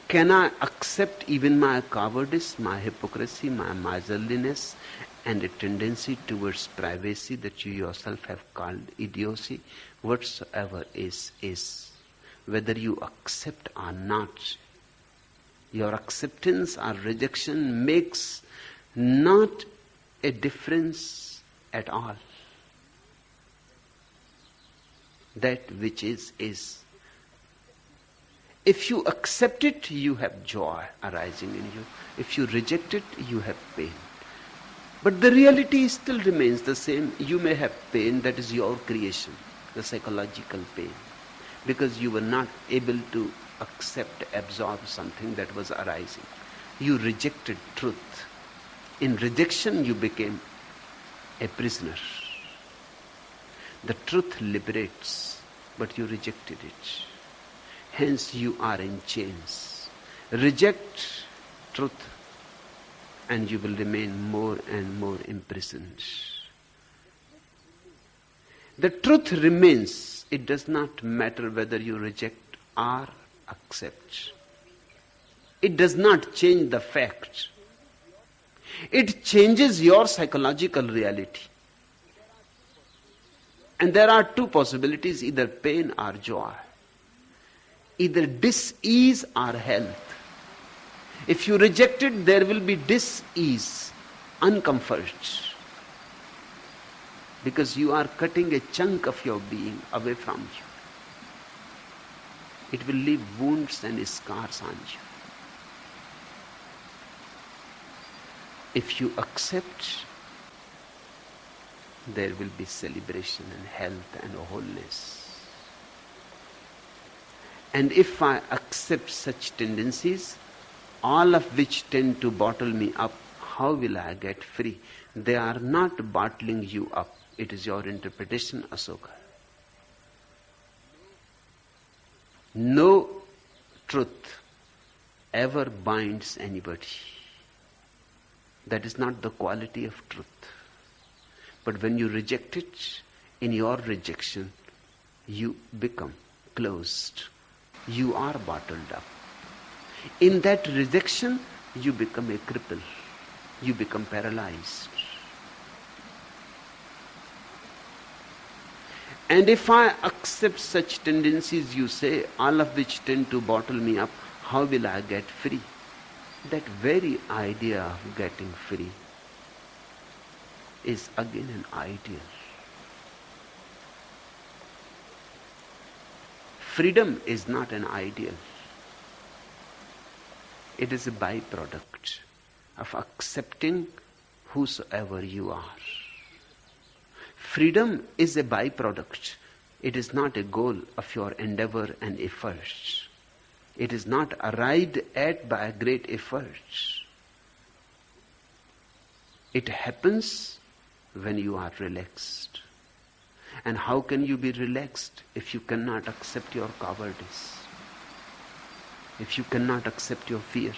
[SPEAKER 2] Can I accept even my cowardice, my hypocrisy, my miserliness, and a tendency towards privacy that you yourself have called idiocy? Whatsoever is. Whether you accept or not, your acceptance or rejection makes not a difference at all. That which is. If you accept it, you have joy arising in you. If you reject it, you have pain. But the reality still remains the same. You may have pain, that is your creation, the psychological pain, because you were not able to accept, absorb something that was arising. You rejected truth. In rejection, you became a prisoner. The truth liberates, but you rejected it. Hence you are in chains. Reject truth, and you will remain more and more imprisoned. The truth remains. It does not matter whether you reject or accept. It does not change the fact. It changes your psychological reality. And there are two possibilities, either pain or joy. Either dis-ease or health. If you reject it, there will be dis-ease, uncomfort. Because you are cutting a chunk of your being away from you. It will leave wounds and scars on you. If you accept, there will be celebration and health and wholeness. And if I accept such tendencies, all of which tend to bottle me up, how will I get free? They are not bottling you up. It is your interpretation, Asoka. No truth ever binds anybody. That is not the quality of truth. But when you reject it, in your rejection, you become closed. You are bottled up. In that rejection, you become a cripple. You become paralyzed. And if I accept such tendencies, you say, all of which tend to bottle me up, how will I get free? That very idea of getting free is again an ideal. Freedom is not an ideal. It is a byproduct of accepting whosoever you are. Freedom is a byproduct. It is not a goal of your endeavor and efforts. It is not arrived at by great efforts. It happens when you are relaxed. And how can you be relaxed if you cannot accept your cowardice? If you cannot accept your fear?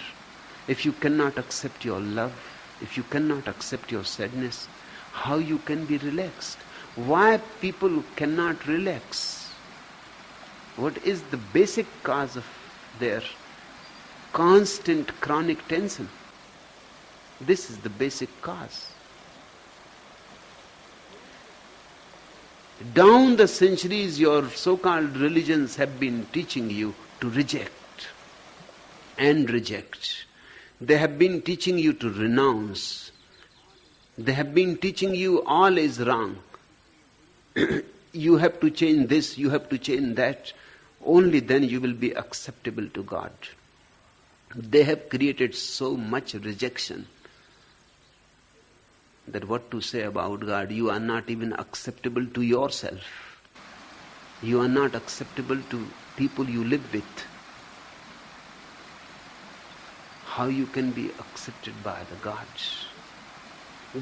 [SPEAKER 2] If you cannot accept your love? If you cannot accept your sadness? How you can be relaxed? Why people cannot relax? What is the basic cause of their constant chronic tension? This is the basic cause. Down the centuries, your so-called religions have been teaching you to reject and reject. They have been teaching you to renounce. They have been teaching you all is wrong. You have to change this, you have to change that. Only then you will be acceptable to God. They have created so much rejection that what to say about God? You are not even acceptable to yourself. You are not acceptable to people you live with. How you can be accepted by the gods?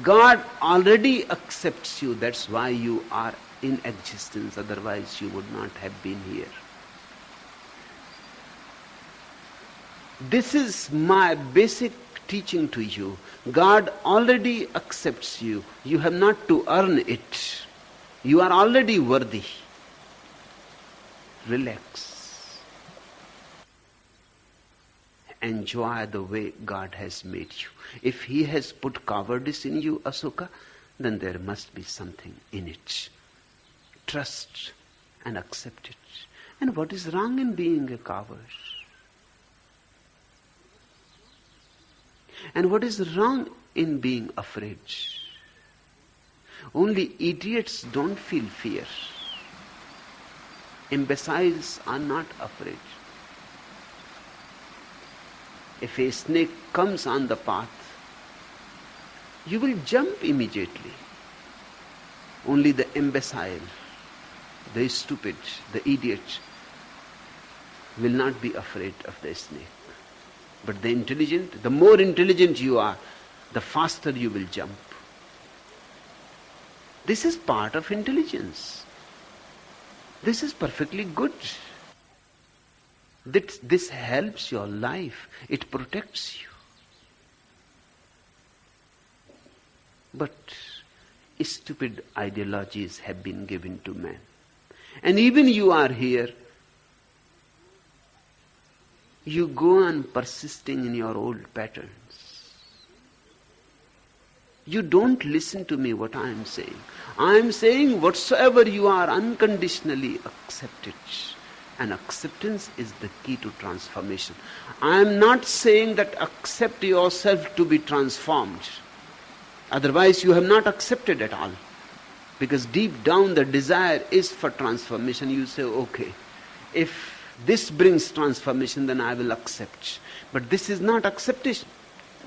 [SPEAKER 2] God already accepts you. That's why you are in existence. Otherwise you would not have been here. This is my basic teaching to you. God already accepts you. You have not to earn it. You are already worthy. Relax. Enjoy the way God has made you. If He has put cowardice in you, Asoka, then there must be something in it. Trust and accept it. And what is wrong in being a coward? And what is wrong in being afraid? Only idiots don't feel fear. Imbeciles are not afraid. If a snake comes on the path, you will jump immediately. Only the imbecile, the stupid, the idiot will not be afraid of the snake. But the intelligent, the more intelligent you are, the faster you will jump. This is part of intelligence. This is perfectly good. This helps your life. It protects you. But stupid ideologies have been given to man. And even you are here, you go on persisting in your old patterns. You don't listen to me what I am saying. I am saying whatsoever you are, unconditionally accept it. And acceptance is the key to transformation. I am not saying that accept yourself to be transformed. Otherwise you have not accepted at all. Because deep down the desire is for transformation. You say, okay, if this brings transformation, then I will accept. But this is not acceptation.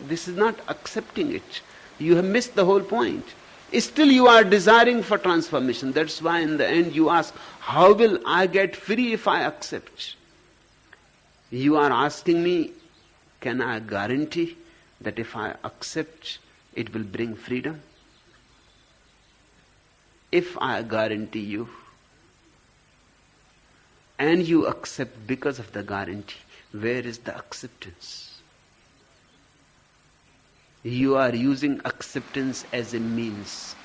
[SPEAKER 2] This is not accepting it. You have missed the whole point. Still you are desiring for transformation. That's why in the end you ask, how will I get free if I accept? You are asking me, can I guarantee that if I accept, it will bring freedom? If I guarantee you, and you accept because of the guarantee, where is the acceptance? You are using acceptance as a means.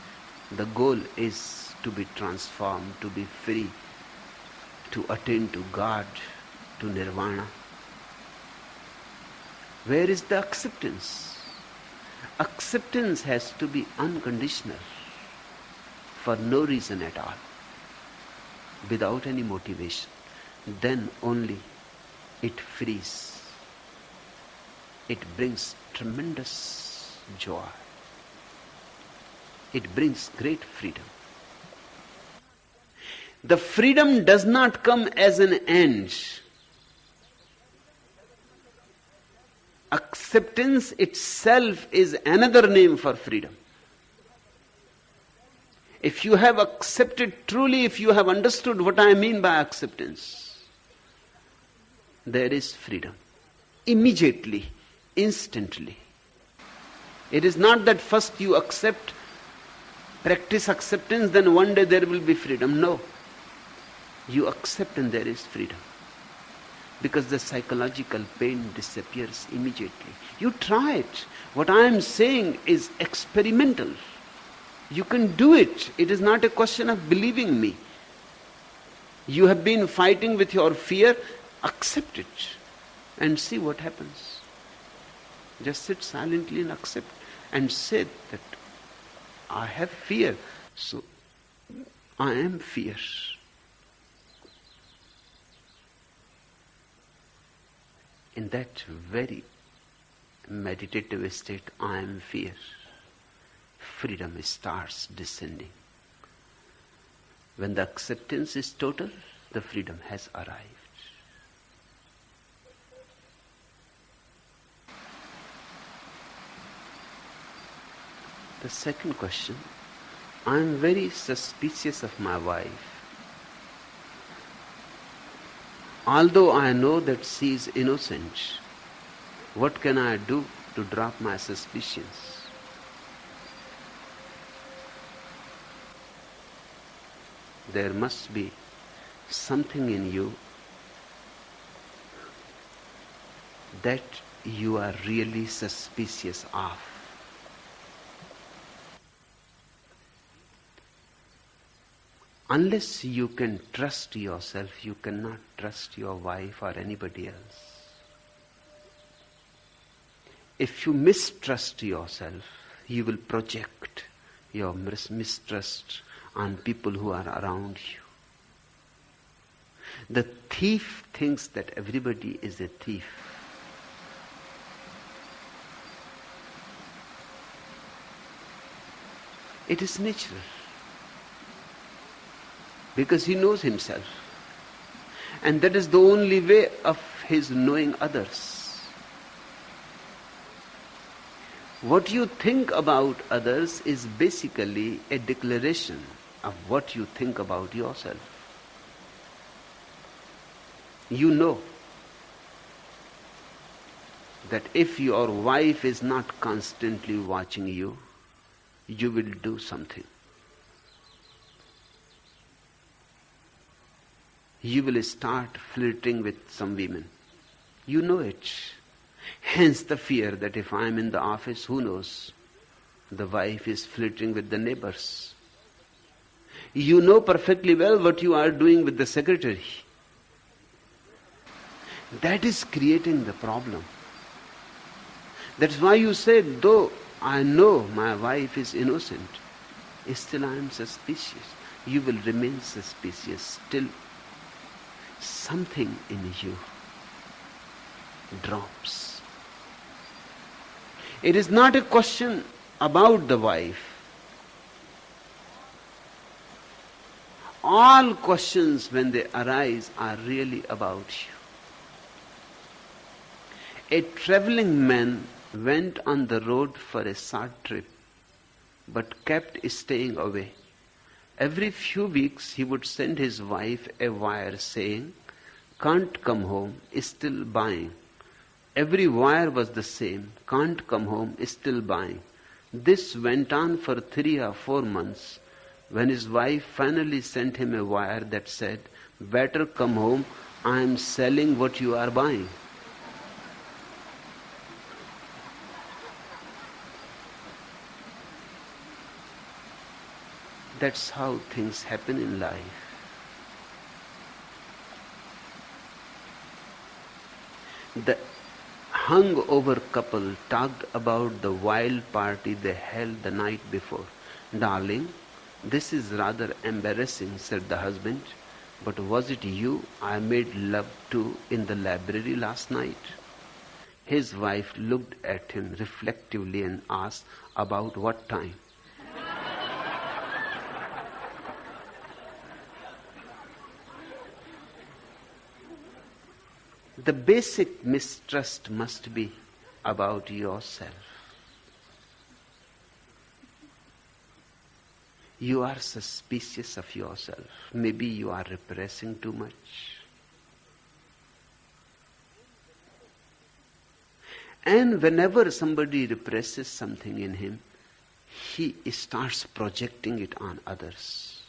[SPEAKER 2] The goal is to be transformed, to be free, to attain to God, to nirvana. Where is the acceptance? Acceptance has to be unconditional, for no reason at all, without any motivation. Then only it frees. It brings tremendous joy. It brings great freedom. The freedom does not come as an end. Acceptance itself is another name for freedom. If you have accepted truly, if you have understood what I mean by acceptance, there is freedom. Immediately, instantly. It is not that first you accept, practice acceptance, then one day there will be freedom. No. You accept and there is freedom. Because the psychological pain disappears immediately. You try it. What I am saying is experimental. You can do it. It is not a question of believing me. You have been fighting with your fear, accept it and see what happens. Just sit silently and accept and say that I have fear, so I am fear. In that very meditative state, I am fear, freedom starts descending. When the acceptance is total, the freedom has arrived. The second question, I am very suspicious of my wife. Although I know that she is innocent, what can I do to drop my suspicions? There must be something in you that you are really suspicious of. Unless you can trust yourself, you cannot trust your wife or anybody else. If you mistrust yourself, you will project your mistrust on people who are around you. The thief thinks that everybody is a thief. It is natural. Because he knows himself. And that is the only way of his knowing others. What you think about others is basically a declaration of what you think about yourself. You know that if your wife is not constantly watching you, you will do something. You will start flirting with some women. You know it. Hence the fear that if I am in the office, who knows? The wife is flirting with the neighbors. You know perfectly well what you are doing with the secretary. That is creating the problem. That's why you say, though I know my wife is innocent, still I am suspicious. You will remain suspicious till something in you drops. It is not a question about the wife. All questions when they arise are really about you. A traveling man went on the road for a short trip but kept staying away. Every few weeks he would send his wife a wire saying, "Can't come home, still buying." Every wire was the same, "Can't come home, still buying." This went on for 3 or 4 months, when his wife finally sent him a wire that said, "Better come home, I am selling what you are buying." That's how things happen in life. The hungover couple talked about the wild party they held the night before. "Darling, this is rather embarrassing," said the husband. "But was it you I made love to in the library last night?" His wife looked at him reflectively and asked, "About what time?" The basic mistrust must be about yourself. You are suspicious of yourself. Maybe you are repressing too much. And whenever somebody represses something in him, he starts projecting it on others.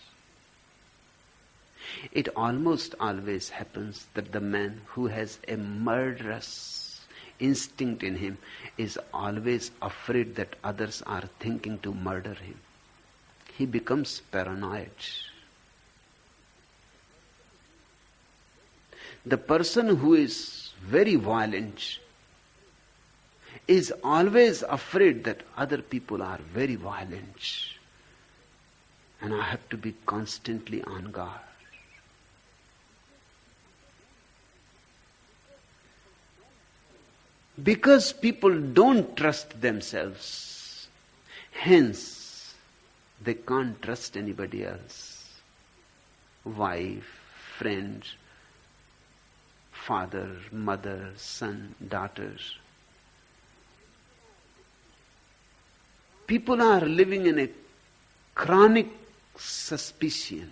[SPEAKER 2] It almost always happens that the man who has a murderous instinct in him is always afraid that others are thinking to murder him. He becomes paranoid. The person who is very violent is always afraid that other people are very violent, and I have to be constantly on guard. Because people don't trust themselves, hence they can't trust anybody else. Wife, friend, father, mother, son, daughter. People are living in a chronic suspicion.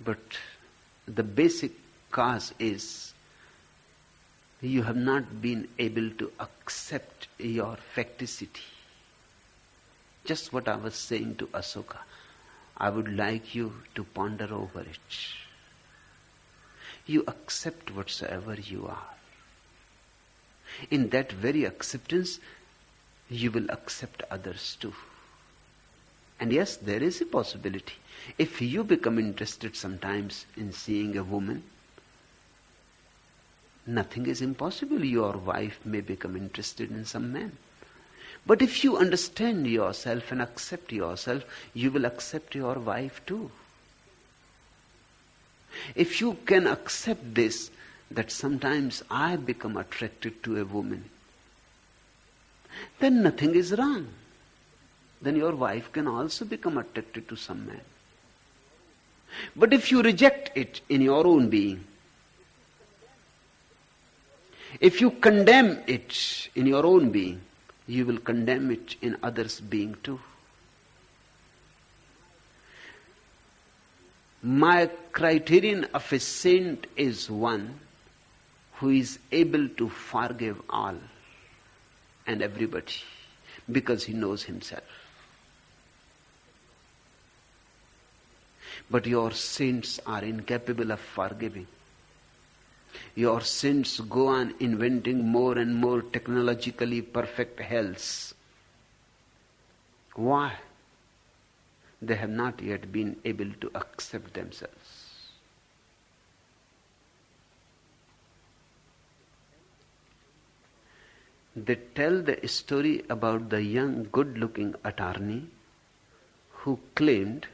[SPEAKER 2] But the basic cause is you have not been able to accept your facticity. Just what I was saying to Ashoka. I would like you to ponder over it. You accept whatsoever you are. In that very acceptance, you will accept others too. And yes, there is a possibility. If you become interested sometimes in seeing a woman, nothing is impossible. Your wife may become interested in some man. But if you understand yourself and accept yourself, you will accept your wife too. If you can accept this, that sometimes I become attracted to a woman, then nothing is wrong. Then your wife can also become attracted to some man. But if you reject it in your own being, if you condemn it in your own being, you will condemn it in others' being too. My criterion of a saint is one who is able to forgive all and everybody because he knows himself. But your saints are incapable of forgiving. Your saints go on inventing more and more technologically perfect hells. Why? They have not yet been able to accept themselves. They tell the story about the young, good-looking attorney who claimed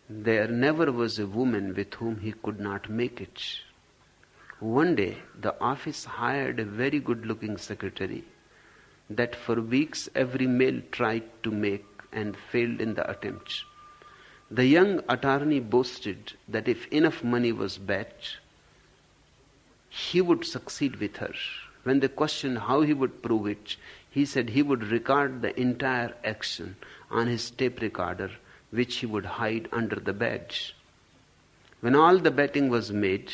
[SPEAKER 2] there never was a woman with whom he could not make it. One day, the office hired a very good-looking secretary that for weeks every male tried to make and failed in the attempt. The young attorney boasted that if enough money was bet, he would succeed with her. When they questioned how he would prove it, he said he would record the entire action on his tape recorder, which he would hide under the bed. When all the betting was made,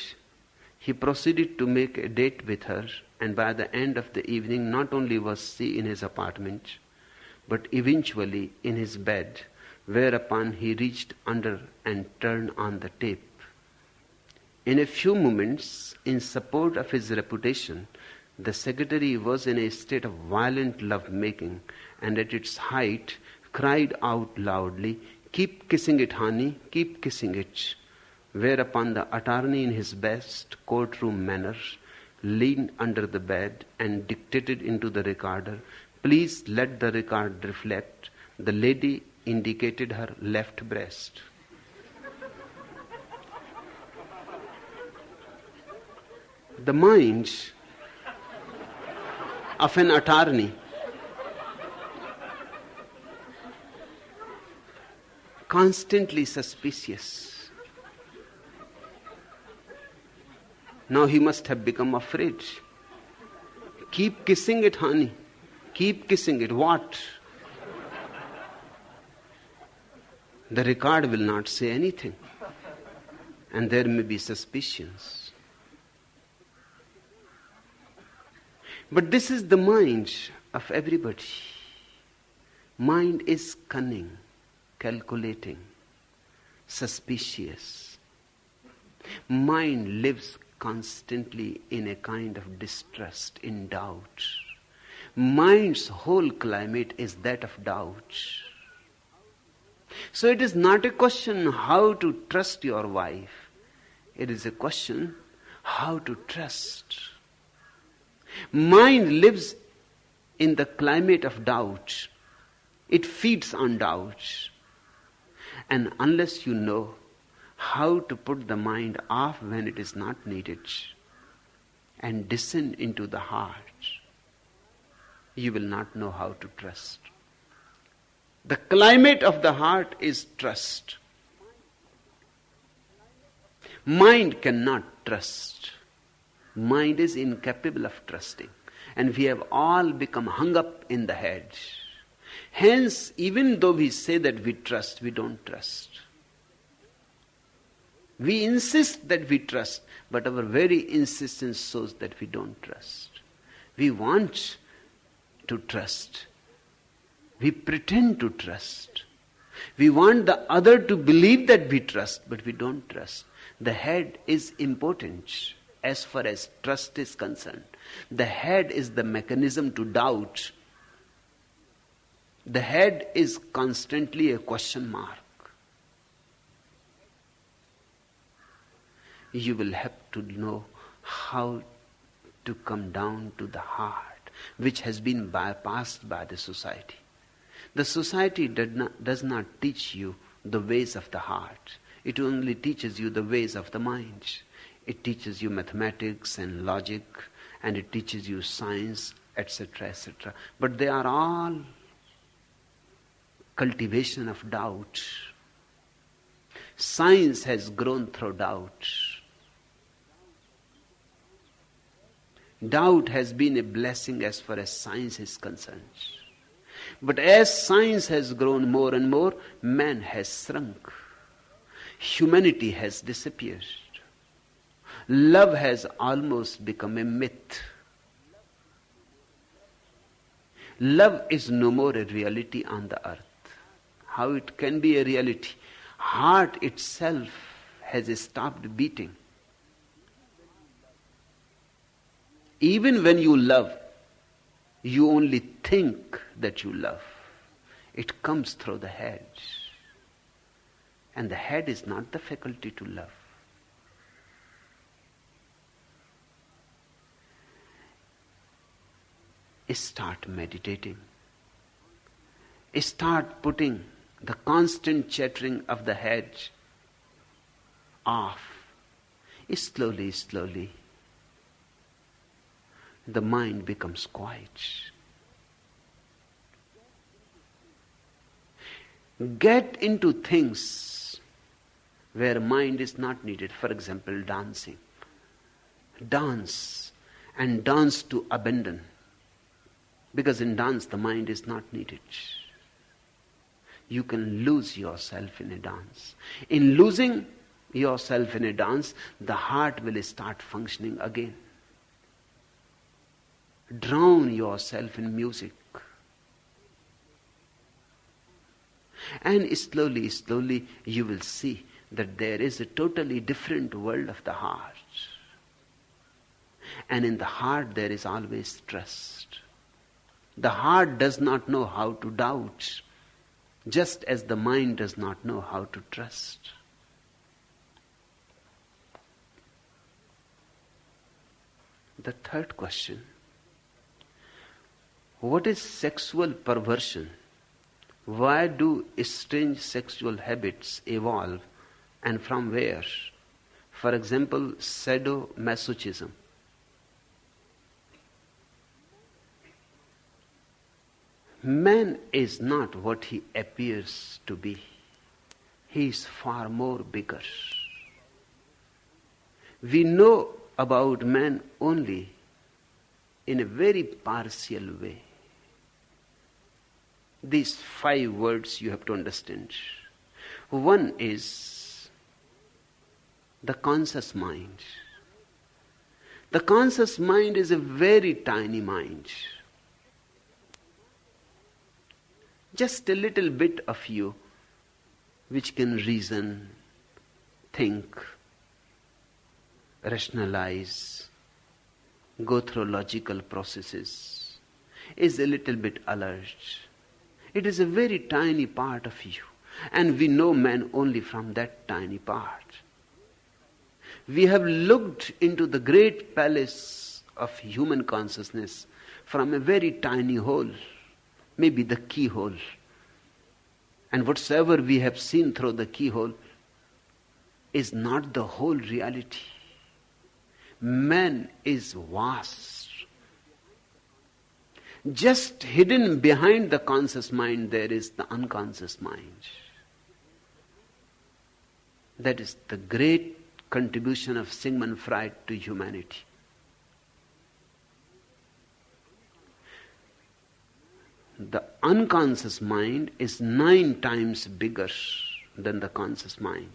[SPEAKER 2] he proceeded to make a date with her, and by the end of the evening, not only was she in his apartment, but eventually in his bed, whereupon he reached under and turned on the tape. In a few moments, in support of his reputation, the secretary was in a state of violent love-making, and at its height cried out loudly, "Keep kissing it, honey, keep kissing it." Whereupon the attorney, in his best courtroom manner, leaned under the bed and dictated into the recorder, "Please let the record reflect the lady indicated her left breast." The mind of an attorney constantly suspicious. Now he must have become afraid. Keep kissing it, honey. Keep kissing it. What? The record will not say anything. And there may be suspicions. But this is the mind of everybody. Mind is cunning, calculating, suspicious. Mind lives constantly in a kind of distrust, in doubt. Mind's whole climate is that of doubt. So it is not a question how to trust your wife. It is a question how to trust. Mind lives in the climate of doubt. It feeds on doubt. And unless you know how to put the mind off when it is not needed and descend into the heart, you will not know how to trust. The climate of the heart is trust. Mind cannot trust. Mind is incapable of trusting. And we have all become hung up in the head. Hence, even though we say that we trust, we don't trust. We insist that we trust, but our very insistence shows that we don't trust. We want to trust. We pretend to trust. We want the other to believe that we trust, but we don't trust. The head is impotent as far as trust is concerned. The head is the mechanism to doubt. The head is constantly a question mark. You will have to know how to come down to the heart, which has been bypassed by the society. The society does not teach you the ways of the heart. It only teaches you the ways of the mind. It teaches you mathematics and logic, and it teaches you science, etc., etc. But they are all cultivation of doubt. Science has grown through doubt. Doubt has been a blessing as far as science is concerned. But as science has grown more and more, man has shrunk. Humanity has disappeared. Love has almost become a myth. Love is no more a reality on the earth. How it can be a reality? Heart itself has stopped beating. Even when you love, you only think that you love. It comes through the head. And the head is not the faculty to love. Start meditating. Start putting the constant chattering of the head off. Slowly, slowly, the mind becomes quiet. Get into things where mind is not needed. For example, dancing. Dance, and dance to abandon. Because in dance the mind is not needed. You can lose yourself in a dance. In losing yourself in a dance, the heart will start functioning again. Drown yourself in music. And slowly, slowly you will see that there is a totally different world of the heart. And in the heart there is always trust. The heart does not know how to doubt, just as the mind does not know how to trust. The third question: what is sexual perversion? Why do strange sexual habits evolve, and from where? For example, Sado Masochism. Man is not what he appears to be. he is far more bigger. We know about man only in a very partial way. These 5 words you have to understand. One is the conscious mind. The conscious mind is a very tiny mind. Just a little bit of you which can reason, think, rationalize, go through logical processes, is a little bit alert. It is a very tiny part of you, and we know man only from that tiny part. We have looked into the great palace of human consciousness from a very tiny hole, maybe the keyhole. And whatsoever we have seen through the keyhole is not the whole reality. Man is vast. Just hidden behind the conscious mind, there is the unconscious mind. That is the great contribution of Sigmund Freud to humanity. The unconscious mind is 9 times bigger than the conscious mind.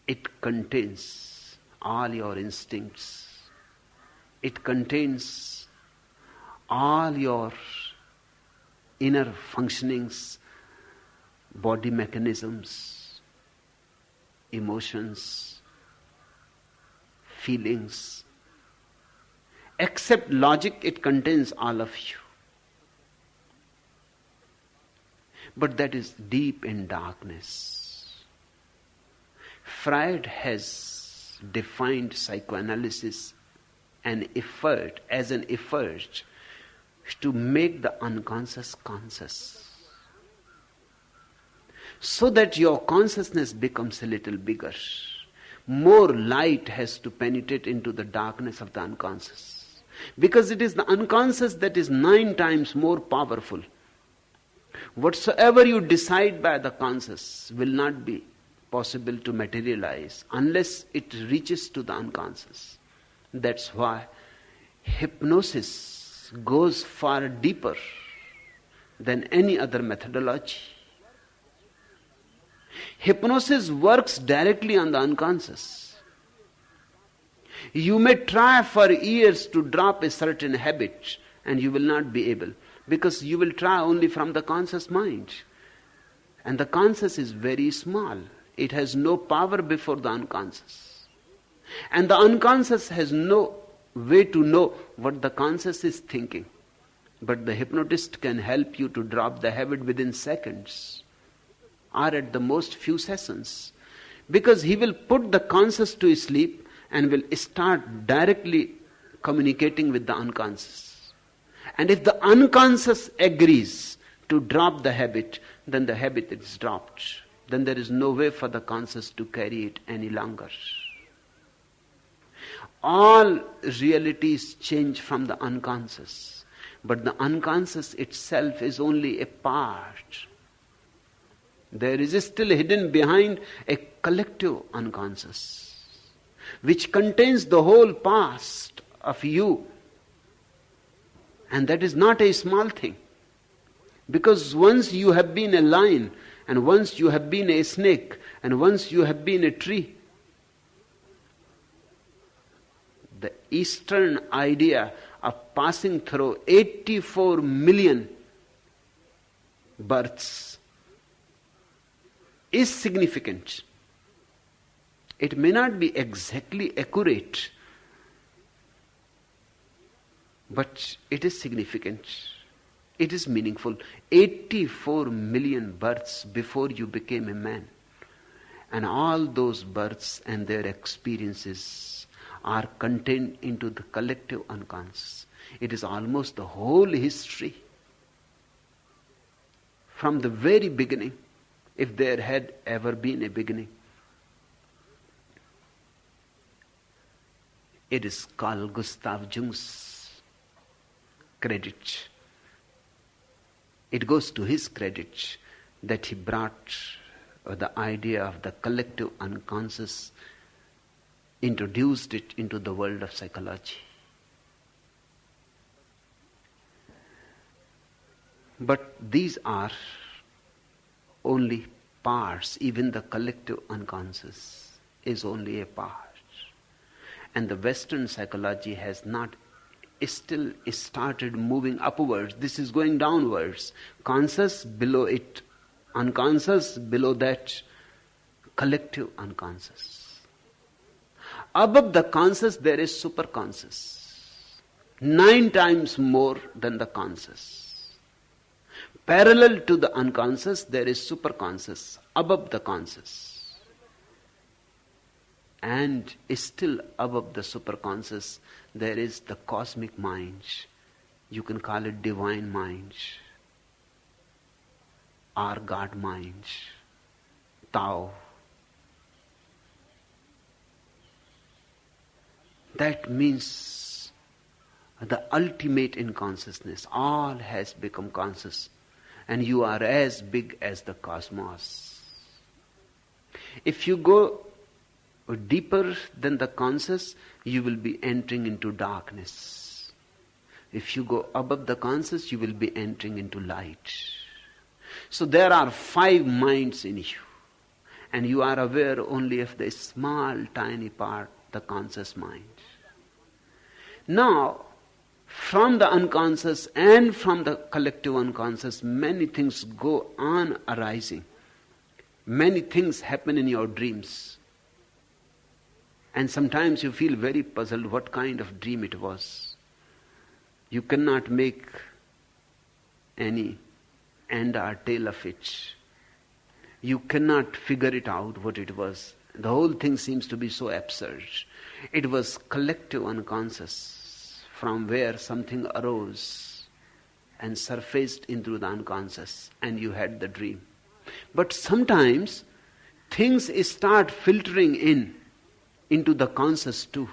[SPEAKER 2] It contains all your instincts. It contains all your inner functionings, body mechanisms, emotions, feelings. Except logic, it contains all of you. But that is deep in darkness. Freud has defined psychoanalysis as an effort to make the unconscious conscious, so that your consciousness becomes a little bigger. More light has to penetrate into the darkness of the unconscious, because it is the unconscious that is 9 times more powerful. Whatsoever you decide by the conscious will not be possible to materialize unless it reaches to the unconscious. That's why hypnosis goes far deeper than any other methodology. Hypnosis works directly on the unconscious. You may try for years to drop a certain habit and you will not be able, because you will try only from the conscious mind. And the conscious is very small. It has no power before the unconscious. And the unconscious has no way to know what the conscious is thinking. But the hypnotist can help you to drop the habit within seconds, or at the most few sessions. Because he will put the conscious to sleep and will start directly communicating with the unconscious. And if the unconscious agrees to drop the habit, then the habit is dropped. Then there is no way for the conscious to carry it any longer. All realities change from the unconscious, but the unconscious itself is only a part. There is still hidden behind a collective unconscious, which contains the whole past of you. And that is not a small thing. Because once you have been a lion, and once you have been a snake, and once you have been a tree, the Eastern idea of passing through 84 million births is significant. It may not be exactly accurate, but it is significant. It is meaningful. 84 million births before you became a man. And all those births and their experiences are contained into the collective unconscious. It is almost the whole history. From the very beginning, if there had ever been a beginning. It is Carl Gustav Jung's credit. It goes to his credit that he brought the idea of the collective unconscious introduced it into the world of psychology. But these are only parts. Even the collective unconscious is only a part. And the Western psychology has not still started moving upwards. This is going downwards. Conscious, below it unconscious, below that collective unconscious. Above the conscious there is superconscious, 9 times more than the conscious. Parallel to the unconscious there is superconscious, above the conscious. And still above the superconscious there is the cosmic mind. You can call it divine mind, or God mind, Tao. That means the ultimate in consciousness. All has become conscious, and you are as big as the cosmos. If you go deeper than the conscious, you will be entering into darkness. If you go above the conscious, you will be entering into light. So there are 5 minds in you, and you are aware only of the small, tiny part, the conscious mind. Now, from the unconscious and from the collective unconscious, many things go on arising. Many things happen in your dreams. And sometimes you feel very puzzled what kind of dream it was. You cannot make any end or tail of it. You cannot figure it out what it was. The whole thing seems to be so absurd. It was collective unconscious, from where something arose and surfaced into the unconscious, and you had the dream. But sometimes things start filtering into the conscious too,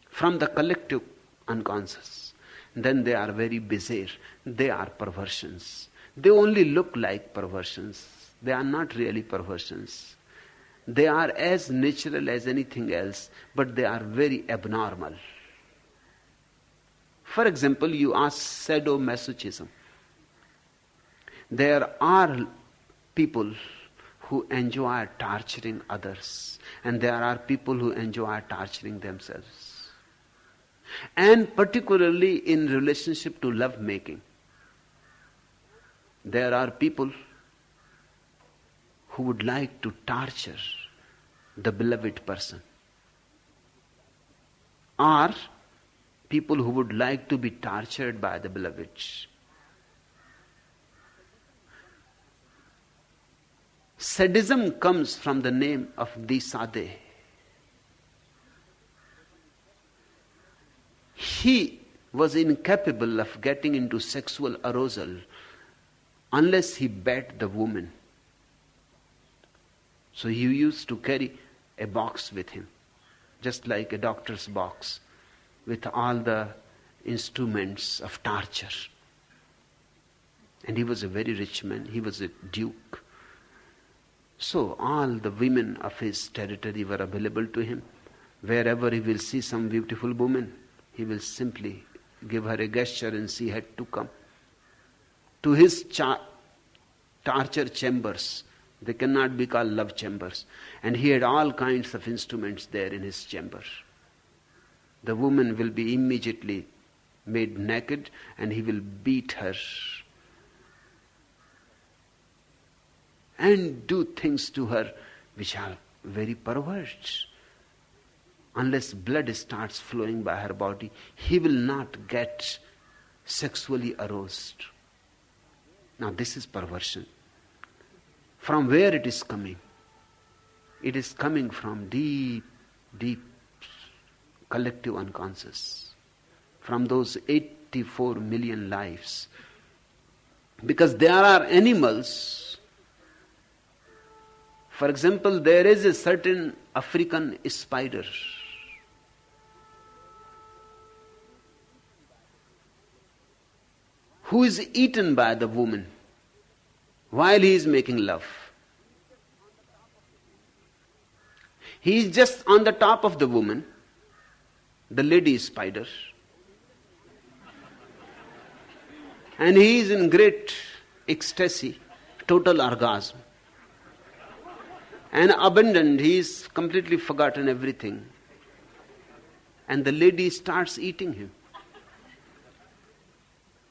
[SPEAKER 2] from the collective unconscious. Then they are very bizarre. They are perversions. They only look like perversions. They are not really perversions. They are as natural as anything else, but they are very abnormal. For example, you ask Sado Masochism. There are people who enjoy torturing others, and there are people who enjoy torturing themselves. And particularly in relationship to love making, there are people who would like to torture the beloved person, or people who would like to be tortured by the beloved. Sadism comes from the name of the Sade. He was incapable of getting into sexual arousal unless he bet the woman. So he used to carry a box with him, just like a doctor's box, with all the instruments of torture. And he was a very rich man. He was a duke. So all the women of his territory were available to him. Wherever he will see some beautiful woman, he will simply give her a gesture and she had to come to his torture chambers. They cannot be called love chambers. And he had all kinds of instruments there in his chamber. The woman will be immediately made naked and he will beat her and do things to her which are very perverse. Unless blood starts flowing by her body, he will not get sexually aroused. Now this is perversion. From where it is coming? It is coming from deep, deep collective unconscious. From those 84 million lives. Because there are animals. For example, there is a certain African spider who is eaten by the woman while he is making love. He is just on the top of the woman, the lady spider, and he is in great ecstasy, total orgasm. And abandoned, he is completely forgotten everything. And the lady starts eating him.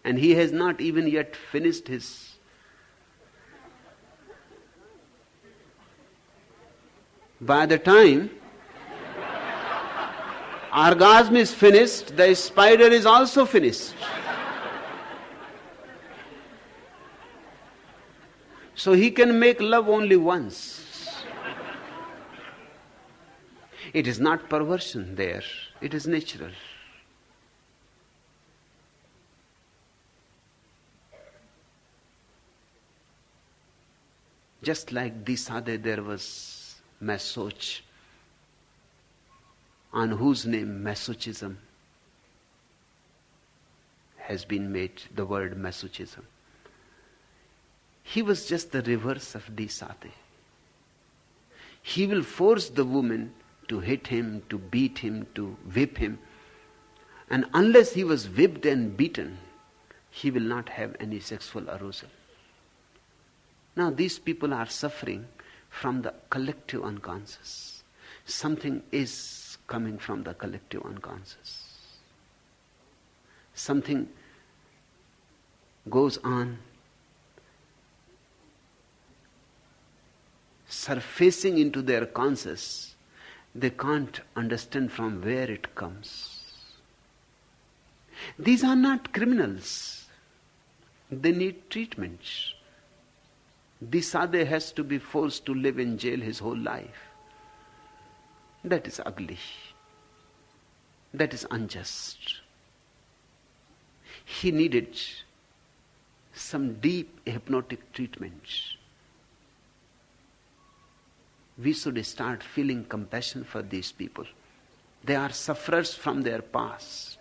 [SPEAKER 2] And he has not even yet finished his. By the time orgasm is finished, the spider is also finished. So he can make love only once. It is not perversion there, it is natural. Just like Disade, there was Masoch, on whose name Masochism has been made, the word Masochism. He was just the reverse of Disade. He will force the woman to hit him, to beat him, to whip him. And unless he was whipped and beaten, he will not have any sexual arousal. Now these people are suffering from the collective unconscious. Something is coming from the collective unconscious. Something goes on surfacing into their conscious. They can't understand from where it comes. These are not criminals. They need treatment. Disade has to be forced to live in jail his whole life. That is ugly. That is unjust. He needed some deep hypnotic treatment. We should start feeling compassion for these people. They are sufferers from their past.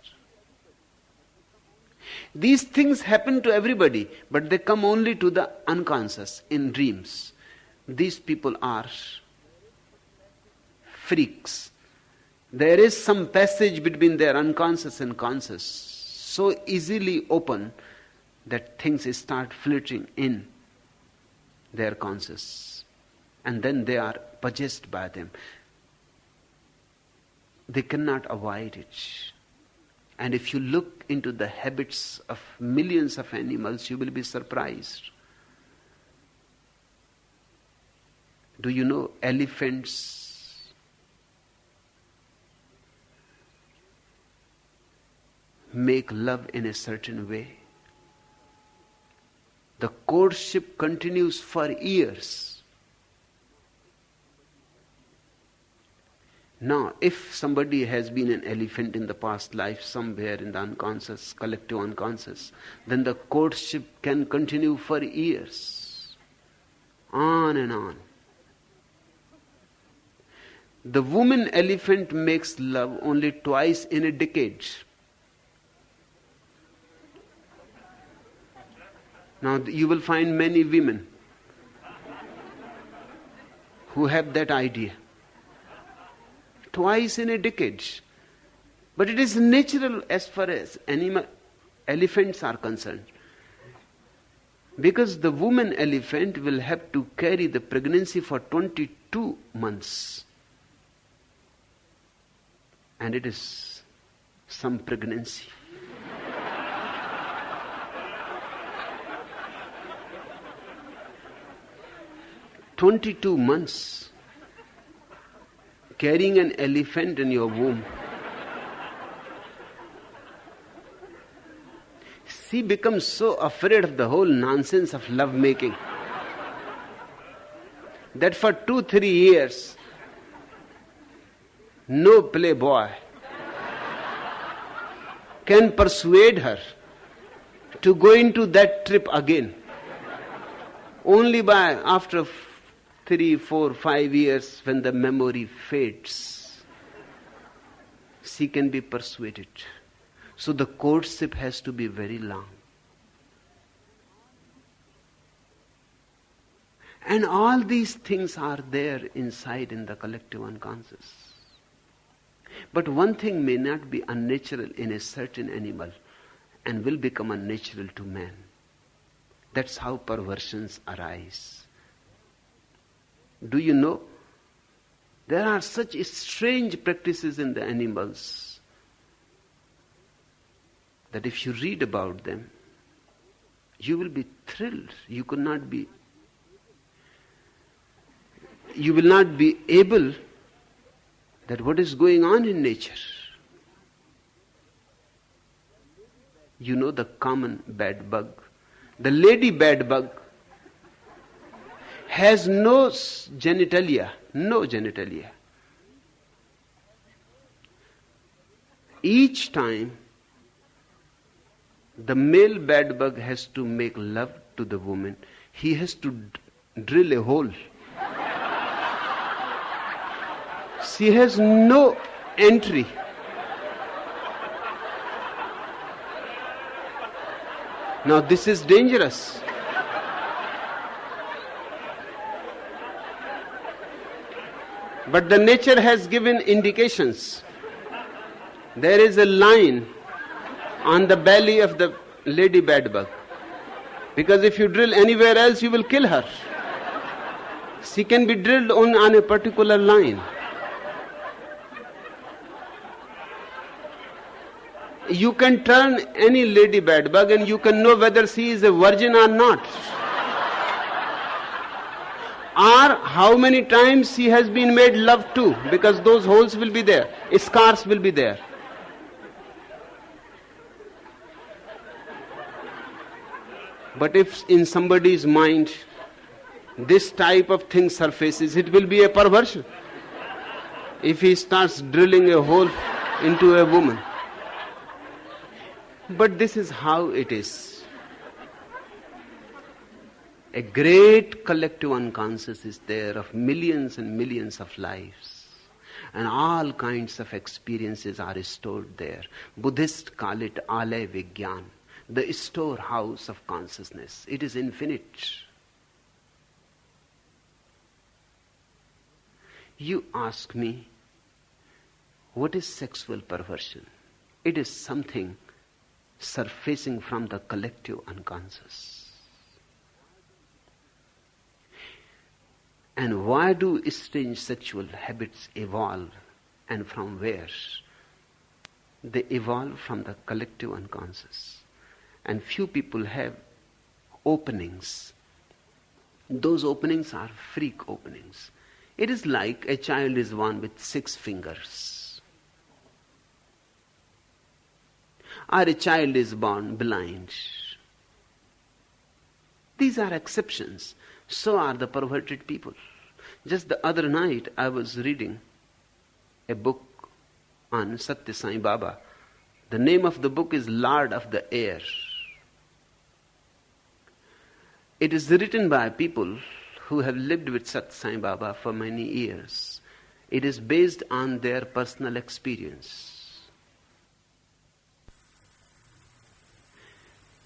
[SPEAKER 2] These things happen to everybody, but they come only to the unconscious in dreams. These people are freaks. There is some passage between their unconscious and conscious, so easily open that things start filtering in their conscious. And then they are possessed by them. They cannot avoid it. And if you look into the habits of millions of animals, you will be surprised. Do you know elephants make love in a certain way? The courtship continues for years. Now, if somebody has been an elephant in the past life, somewhere in the unconscious, collective unconscious, then the courtship can continue for years. On and on. The woman elephant makes love only twice in a decade. Now, you will find many women who have that idea. Twice in a decade. But it is natural as far as elephants are concerned. Because the woman elephant will have to carry the pregnancy for 22 months. And it is some pregnancy. "22 months. Carrying an elephant in your womb." She becomes so afraid of the whole nonsense of love making that for 2-3 years, no playboy can persuade her to go into that trip again. Only by after 3, 4, 5 years, when the memory fades, she can be persuaded. So the courtship has to be very long. And all these things are there inside in the collective unconscious. But one thing may not be unnatural in a certain animal and will become unnatural to man. That's how perversions arise. Do you know? There are such strange practices in the animals that if you read about them, you will be thrilled. You will not be able that what is going on in nature. You know the common bed bug. The lady bed bug has no genitalia. Each time the male bed bug has to make love to the woman, he has to drill a hole. She has no entry. Now this is dangerous. But the nature has given indications. There is a line on the belly of the lady bedbug. Because if you drill anywhere else, you will kill her. She can be drilled on a particular line. You can turn any lady bedbug and you can know whether she is a virgin or not. Or how many times she has been made love to, because those holes will be there, scars will be there. But if in somebody's mind this type of thing surfaces, it will be a perversion. If he starts drilling a hole into a woman. But this is how it is. A great collective unconscious is there of millions and millions of lives. And all kinds of experiences are stored there. Buddhists call it Alay Vigyan, the storehouse of consciousness. It is infinite. You ask me, what is sexual perversion? It is something surfacing from the collective unconscious. And why do strange sexual habits evolve, and from where? They evolve from the collective unconscious. And few people have openings. Those openings are freak openings. It is like a child is born with 6 fingers. Or a child is born blind. These are exceptions. So are the perverted people. Just the other night I was reading a book on Satya Sai Baba. The name of the book is Lord of the Air. It is written by people who have lived with Satya Sai Baba for many years. It is based on their personal experience.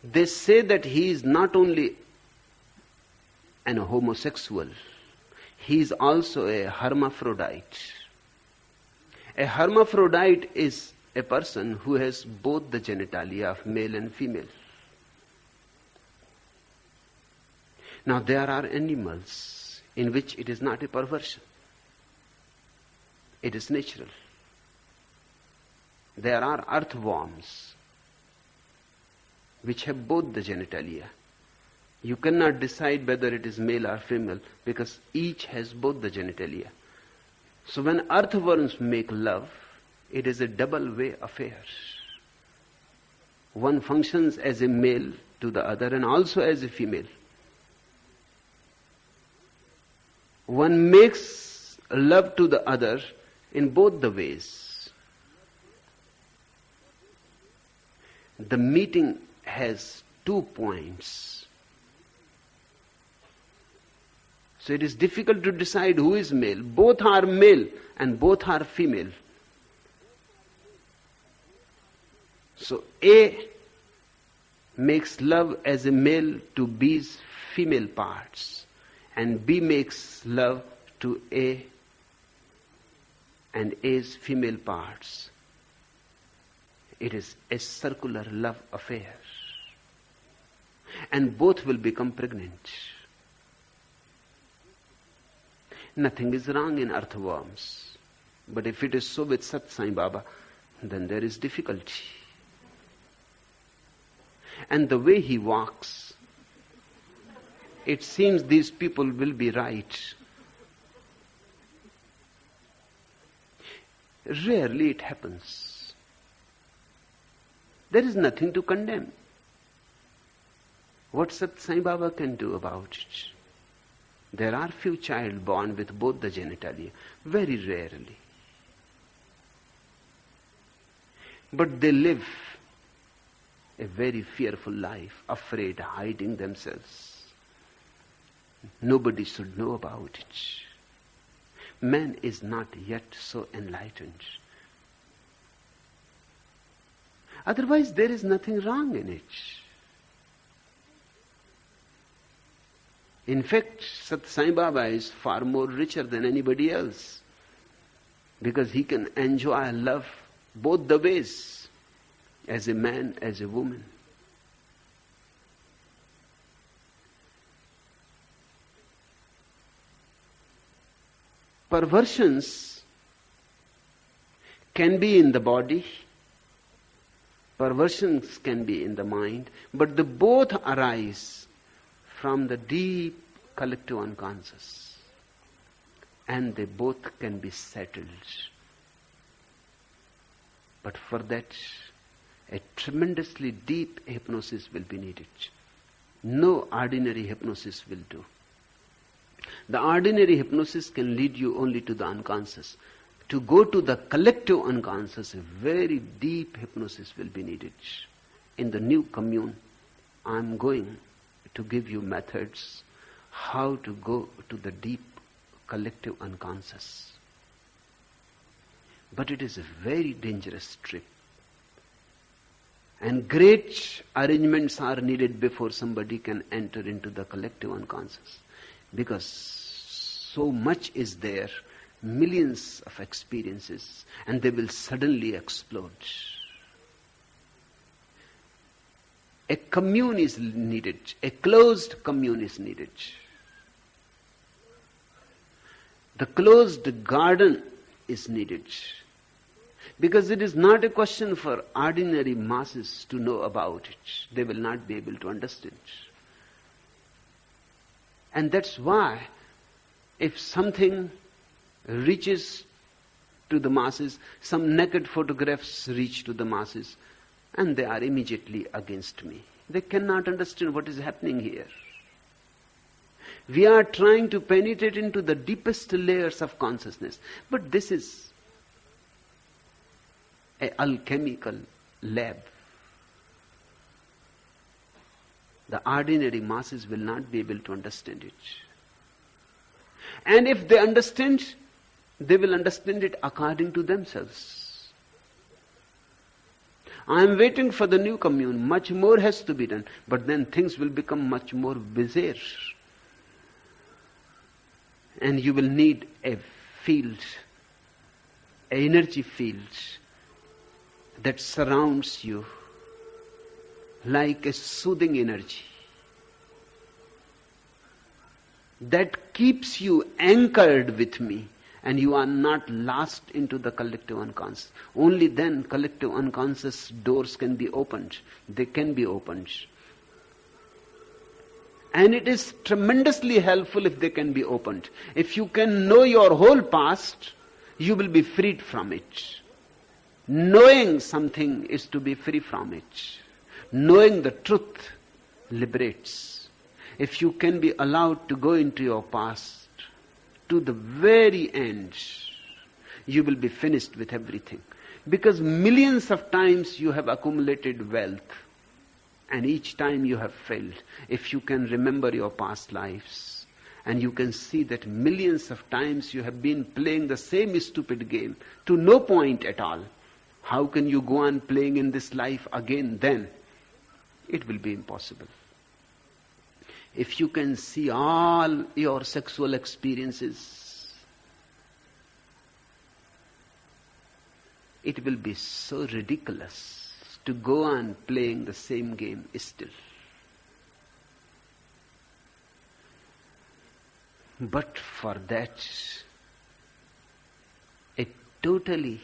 [SPEAKER 2] They say that he is not only an homosexual, he is also a hermaphrodite. A hermaphrodite is a person who has both the genitalia of male and female. Now there are animals in which it is not a perversion. It is natural. There are earthworms which have both the genitalia. You cannot decide whether it is male or female because each has both the genitalia. So when earthworms make love, it is a double-way affair. One functions as a male to the other and also as a female. One makes love to the other in both the ways. The meeting has 2 points. So it is difficult to decide who is male. Both are male and both are female. So A makes love as a male to B's female parts, and B makes love to A and A's female parts. It is a circular love affair. And both will become pregnant. Nothing is wrong in earthworms. But if it is so with Sat Sai Baba, then there is difficulty. And the way he walks, it seems these people will be right. Rarely it happens. There is nothing to condemn. What Sat Sai Baba can do about it? There are few child born with both the genitalia, very rarely. But they live a very fearful life, afraid, hiding themselves. Nobody should know about it. Man is not yet so enlightened. Otherwise, there is nothing wrong in it. In fact, Sat Sai Baba is far more richer than anybody else, because he can enjoy love both the ways, as a man, as a woman. Perversions can be in the body, perversions can be in the mind, but they both arise from the deep collective unconscious, and they both can be settled. But for that, a tremendously deep hypnosis will be needed. No ordinary hypnosis will do. The ordinary hypnosis can lead you only to the unconscious. To go to the collective unconscious, a very deep hypnosis will be needed. In the new commune, I am going to give you methods how to go to the deep collective unconscious. But it is a very dangerous trip. And great arrangements are needed before somebody can enter into the collective unconscious. Because so much is there, millions of experiences, and they will suddenly explode. A commune is needed. A closed commune is needed. The closed garden is needed. Because it is not a question for ordinary masses to know about it. They will not be able to understand. And that's why if something reaches to the masses, some naked photographs reach to the masses, and they are immediately against me. They cannot understand what is happening here. We are trying to penetrate into the deepest layers of consciousness. But this is an alchemical lab. The ordinary masses will not be able to understand it. And if they understand, they will understand it according to themselves. I am waiting for the new commune. Much more has to be done. But then things will become much more bizarre. And you will need a field, an energy field that surrounds you like a soothing energy that keeps you anchored with me, and you are not lost into the collective unconscious. Only then collective unconscious doors can be opened. They can be opened. And it is tremendously helpful if they can be opened. If you can know your whole past, you will be freed from it. Knowing something is to be free from it. Knowing the truth liberates. If you can be allowed to go into your past to the very end, you will be finished with everything. Because millions of times you have accumulated wealth, and each time you have failed. If you can remember your past lives, and you can see that millions of times you have been playing the same stupid game to no point at all, how can you go on playing in this life again then? It will be impossible. If you can see all your sexual experiences, it will be so ridiculous to go on playing the same game still. But for that, a totally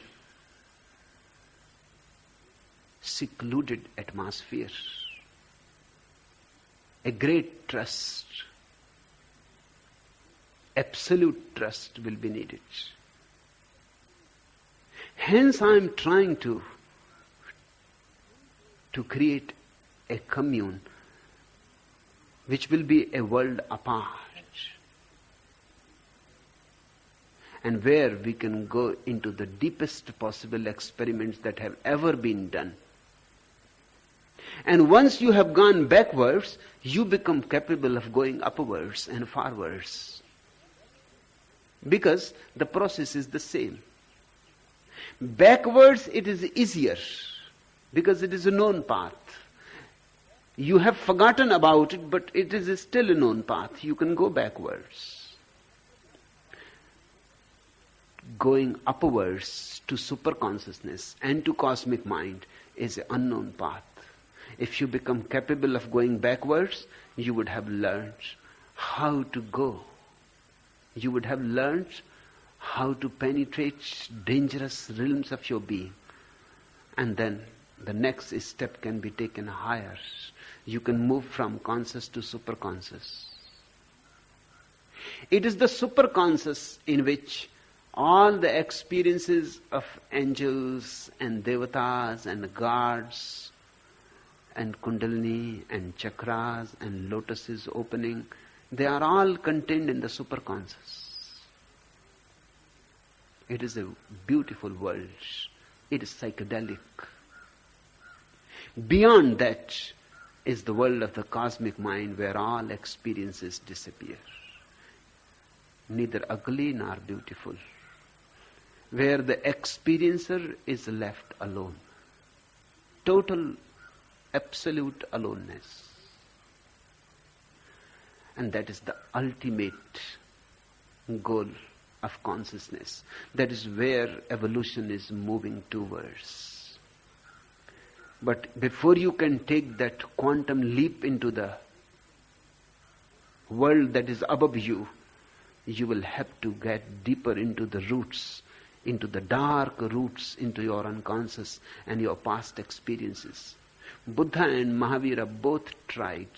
[SPEAKER 2] secluded atmosphere, a great trust, absolute trust will be needed. Hence I am trying to create a commune which will be a world apart, and where we can go into the deepest possible experiments that have ever been done. And once you have gone backwards, you become capable of going upwards and forwards. Because the process is the same. Backwards it is easier, because it is a known path. You have forgotten about it, but it is still a known path. You can go backwards. Going upwards to superconsciousness and to cosmic mind is an unknown path. If you become capable of going backwards, you would have learned how to go. You would have learned how to penetrate dangerous realms of your being. And then the next step can be taken higher. You can move from conscious to superconscious. It is the superconscious in which all the experiences of angels and devatas and gods and kundalini and chakras and lotuses opening, they are all contained in the superconscious. It is a beautiful world. It is psychedelic. Beyond that is the world of the cosmic mind, where all experiences disappear. Neither ugly nor beautiful. Where the experiencer is left alone. Total, absolute aloneness. And that is the ultimate goal of consciousness. That is where evolution is moving towards. But before you can take that quantum leap into the world that is above you, you will have to get deeper into the roots, into the dark roots, into your unconscious and your past experiences. Buddha and Mahavira both tried.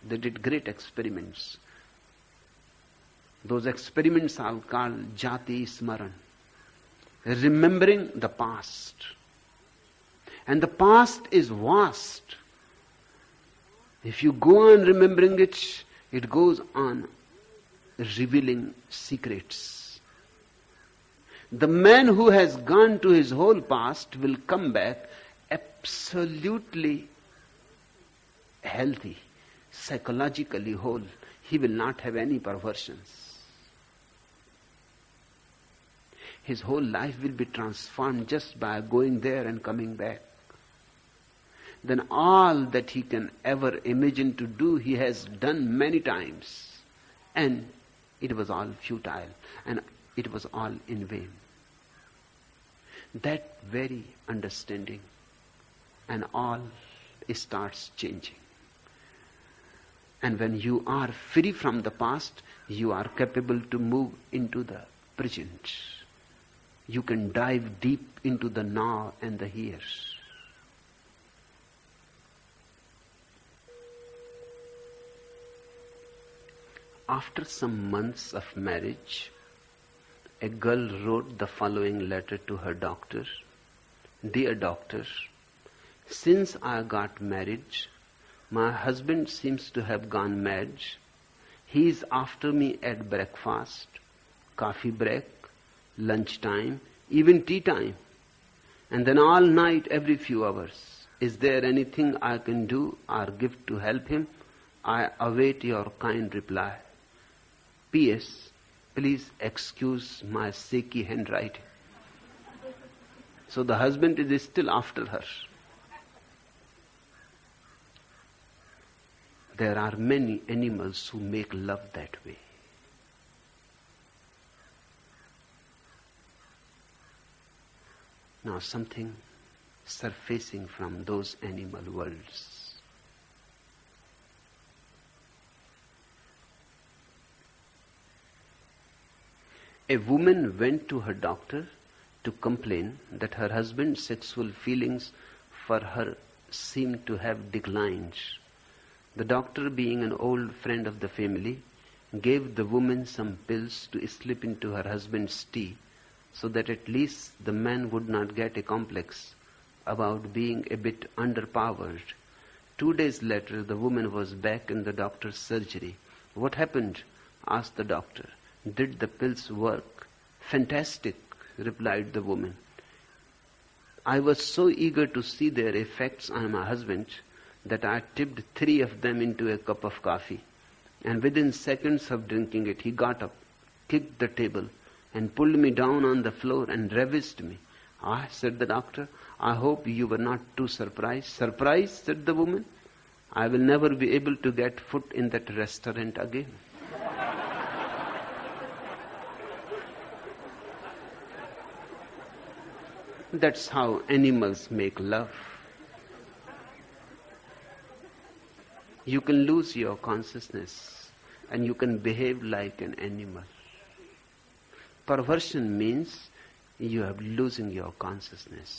[SPEAKER 2] They did great experiments. Those experiments are called Jati Smaran, remembering the past. And the past is vast. If you go on remembering it, it goes on revealing secrets. The man who has gone to his whole past will come back absolutely healthy, psychologically whole. He will not have any perversions. His whole life will be transformed just by going there and coming back. Then all that he can ever imagine to do, he has done many times. And it was all futile, and it was all in vain. That very understanding, and all starts changing. And when you are free from the past, you are capable to move into the present. You can dive deep into the now and the here. After some months of marriage, a girl wrote the following letter to her doctor. Dear doctor, since I got married, my husband seems to have gone mad. He is after me at breakfast, coffee break, lunch time, even tea time, and then all night every few hours. Is there anything I can do or give to help him? I await your kind reply. P.S. Please excuse my shaky handwriting. So the husband is still after her. There are many animals who make love that way. Now something surfacing from those animal worlds. A woman went to her doctor to complain that her husband's sexual feelings for her seemed to have declined. The doctor, being an old friend of the family, gave the woman some pills to slip into her husband's tea, so that at least the man would not get a complex about being a bit underpowered. 2 days later, the woman was back in the doctor's surgery. "What happened?" asked the doctor. "Did the pills work?" "Fantastic," replied the woman. "I was so eager to see their effects on my husband that I tipped 3 of them into a cup of coffee. And within seconds of drinking it, he got up, kicked the table, and pulled me down on the floor and ravished me." "Ah," said the doctor, "I hope you were not too surprised." "Surprised?" said the woman. "I will never be able to get foot in that restaurant again." That's how animals make love. You can lose your consciousness and you can behave like an animal. Perversion means you are losing your consciousness.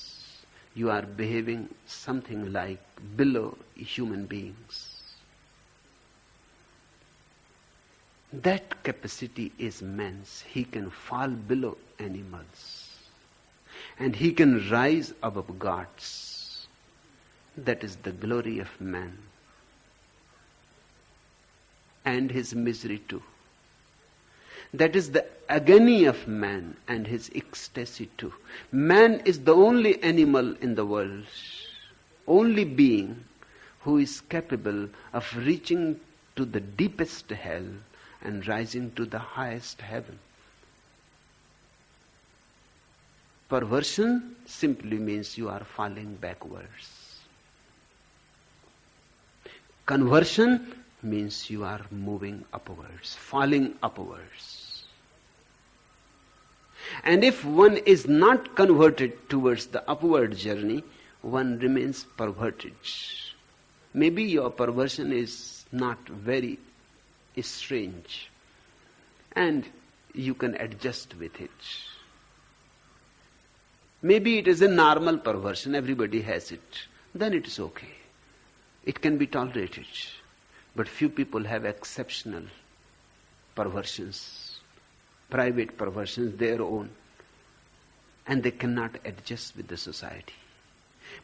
[SPEAKER 2] You are behaving something like below human beings. That capacity is man's. He can fall below animals. And he can rise above gods. That is the glory of man. And his misery too. That is the agony of man and his ecstasy too. Man is the only animal in the world, only being who is capable of reaching to the deepest hell and rising to the highest heaven. Perversion simply means you are falling backwards. Conversion means you are moving upwards, falling upwards. And if one is not converted towards the upward journey, one remains perverted. Maybe your perversion is not very strange, and you can adjust with it. Maybe it is a normal perversion, everybody has it. Then it is okay. It can be tolerated. But few people have exceptional perversions, private perversions, their own, and they cannot adjust with the society.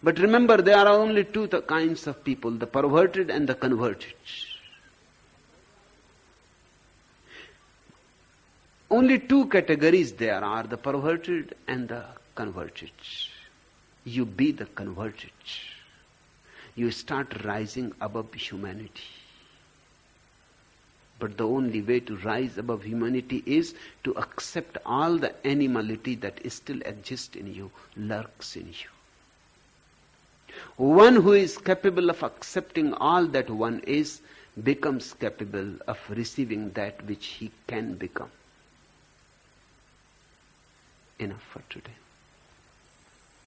[SPEAKER 2] But remember, there are only two kinds of people, the perverted and the converted. Only two categories there are, the perverted and the converted. You be the converted. You start rising above humanity. But the only way to rise above humanity is to accept all the animality that still exists in you, lurks in you. One who is capable of accepting all that one is becomes capable of receiving that which he can become. Enough for today.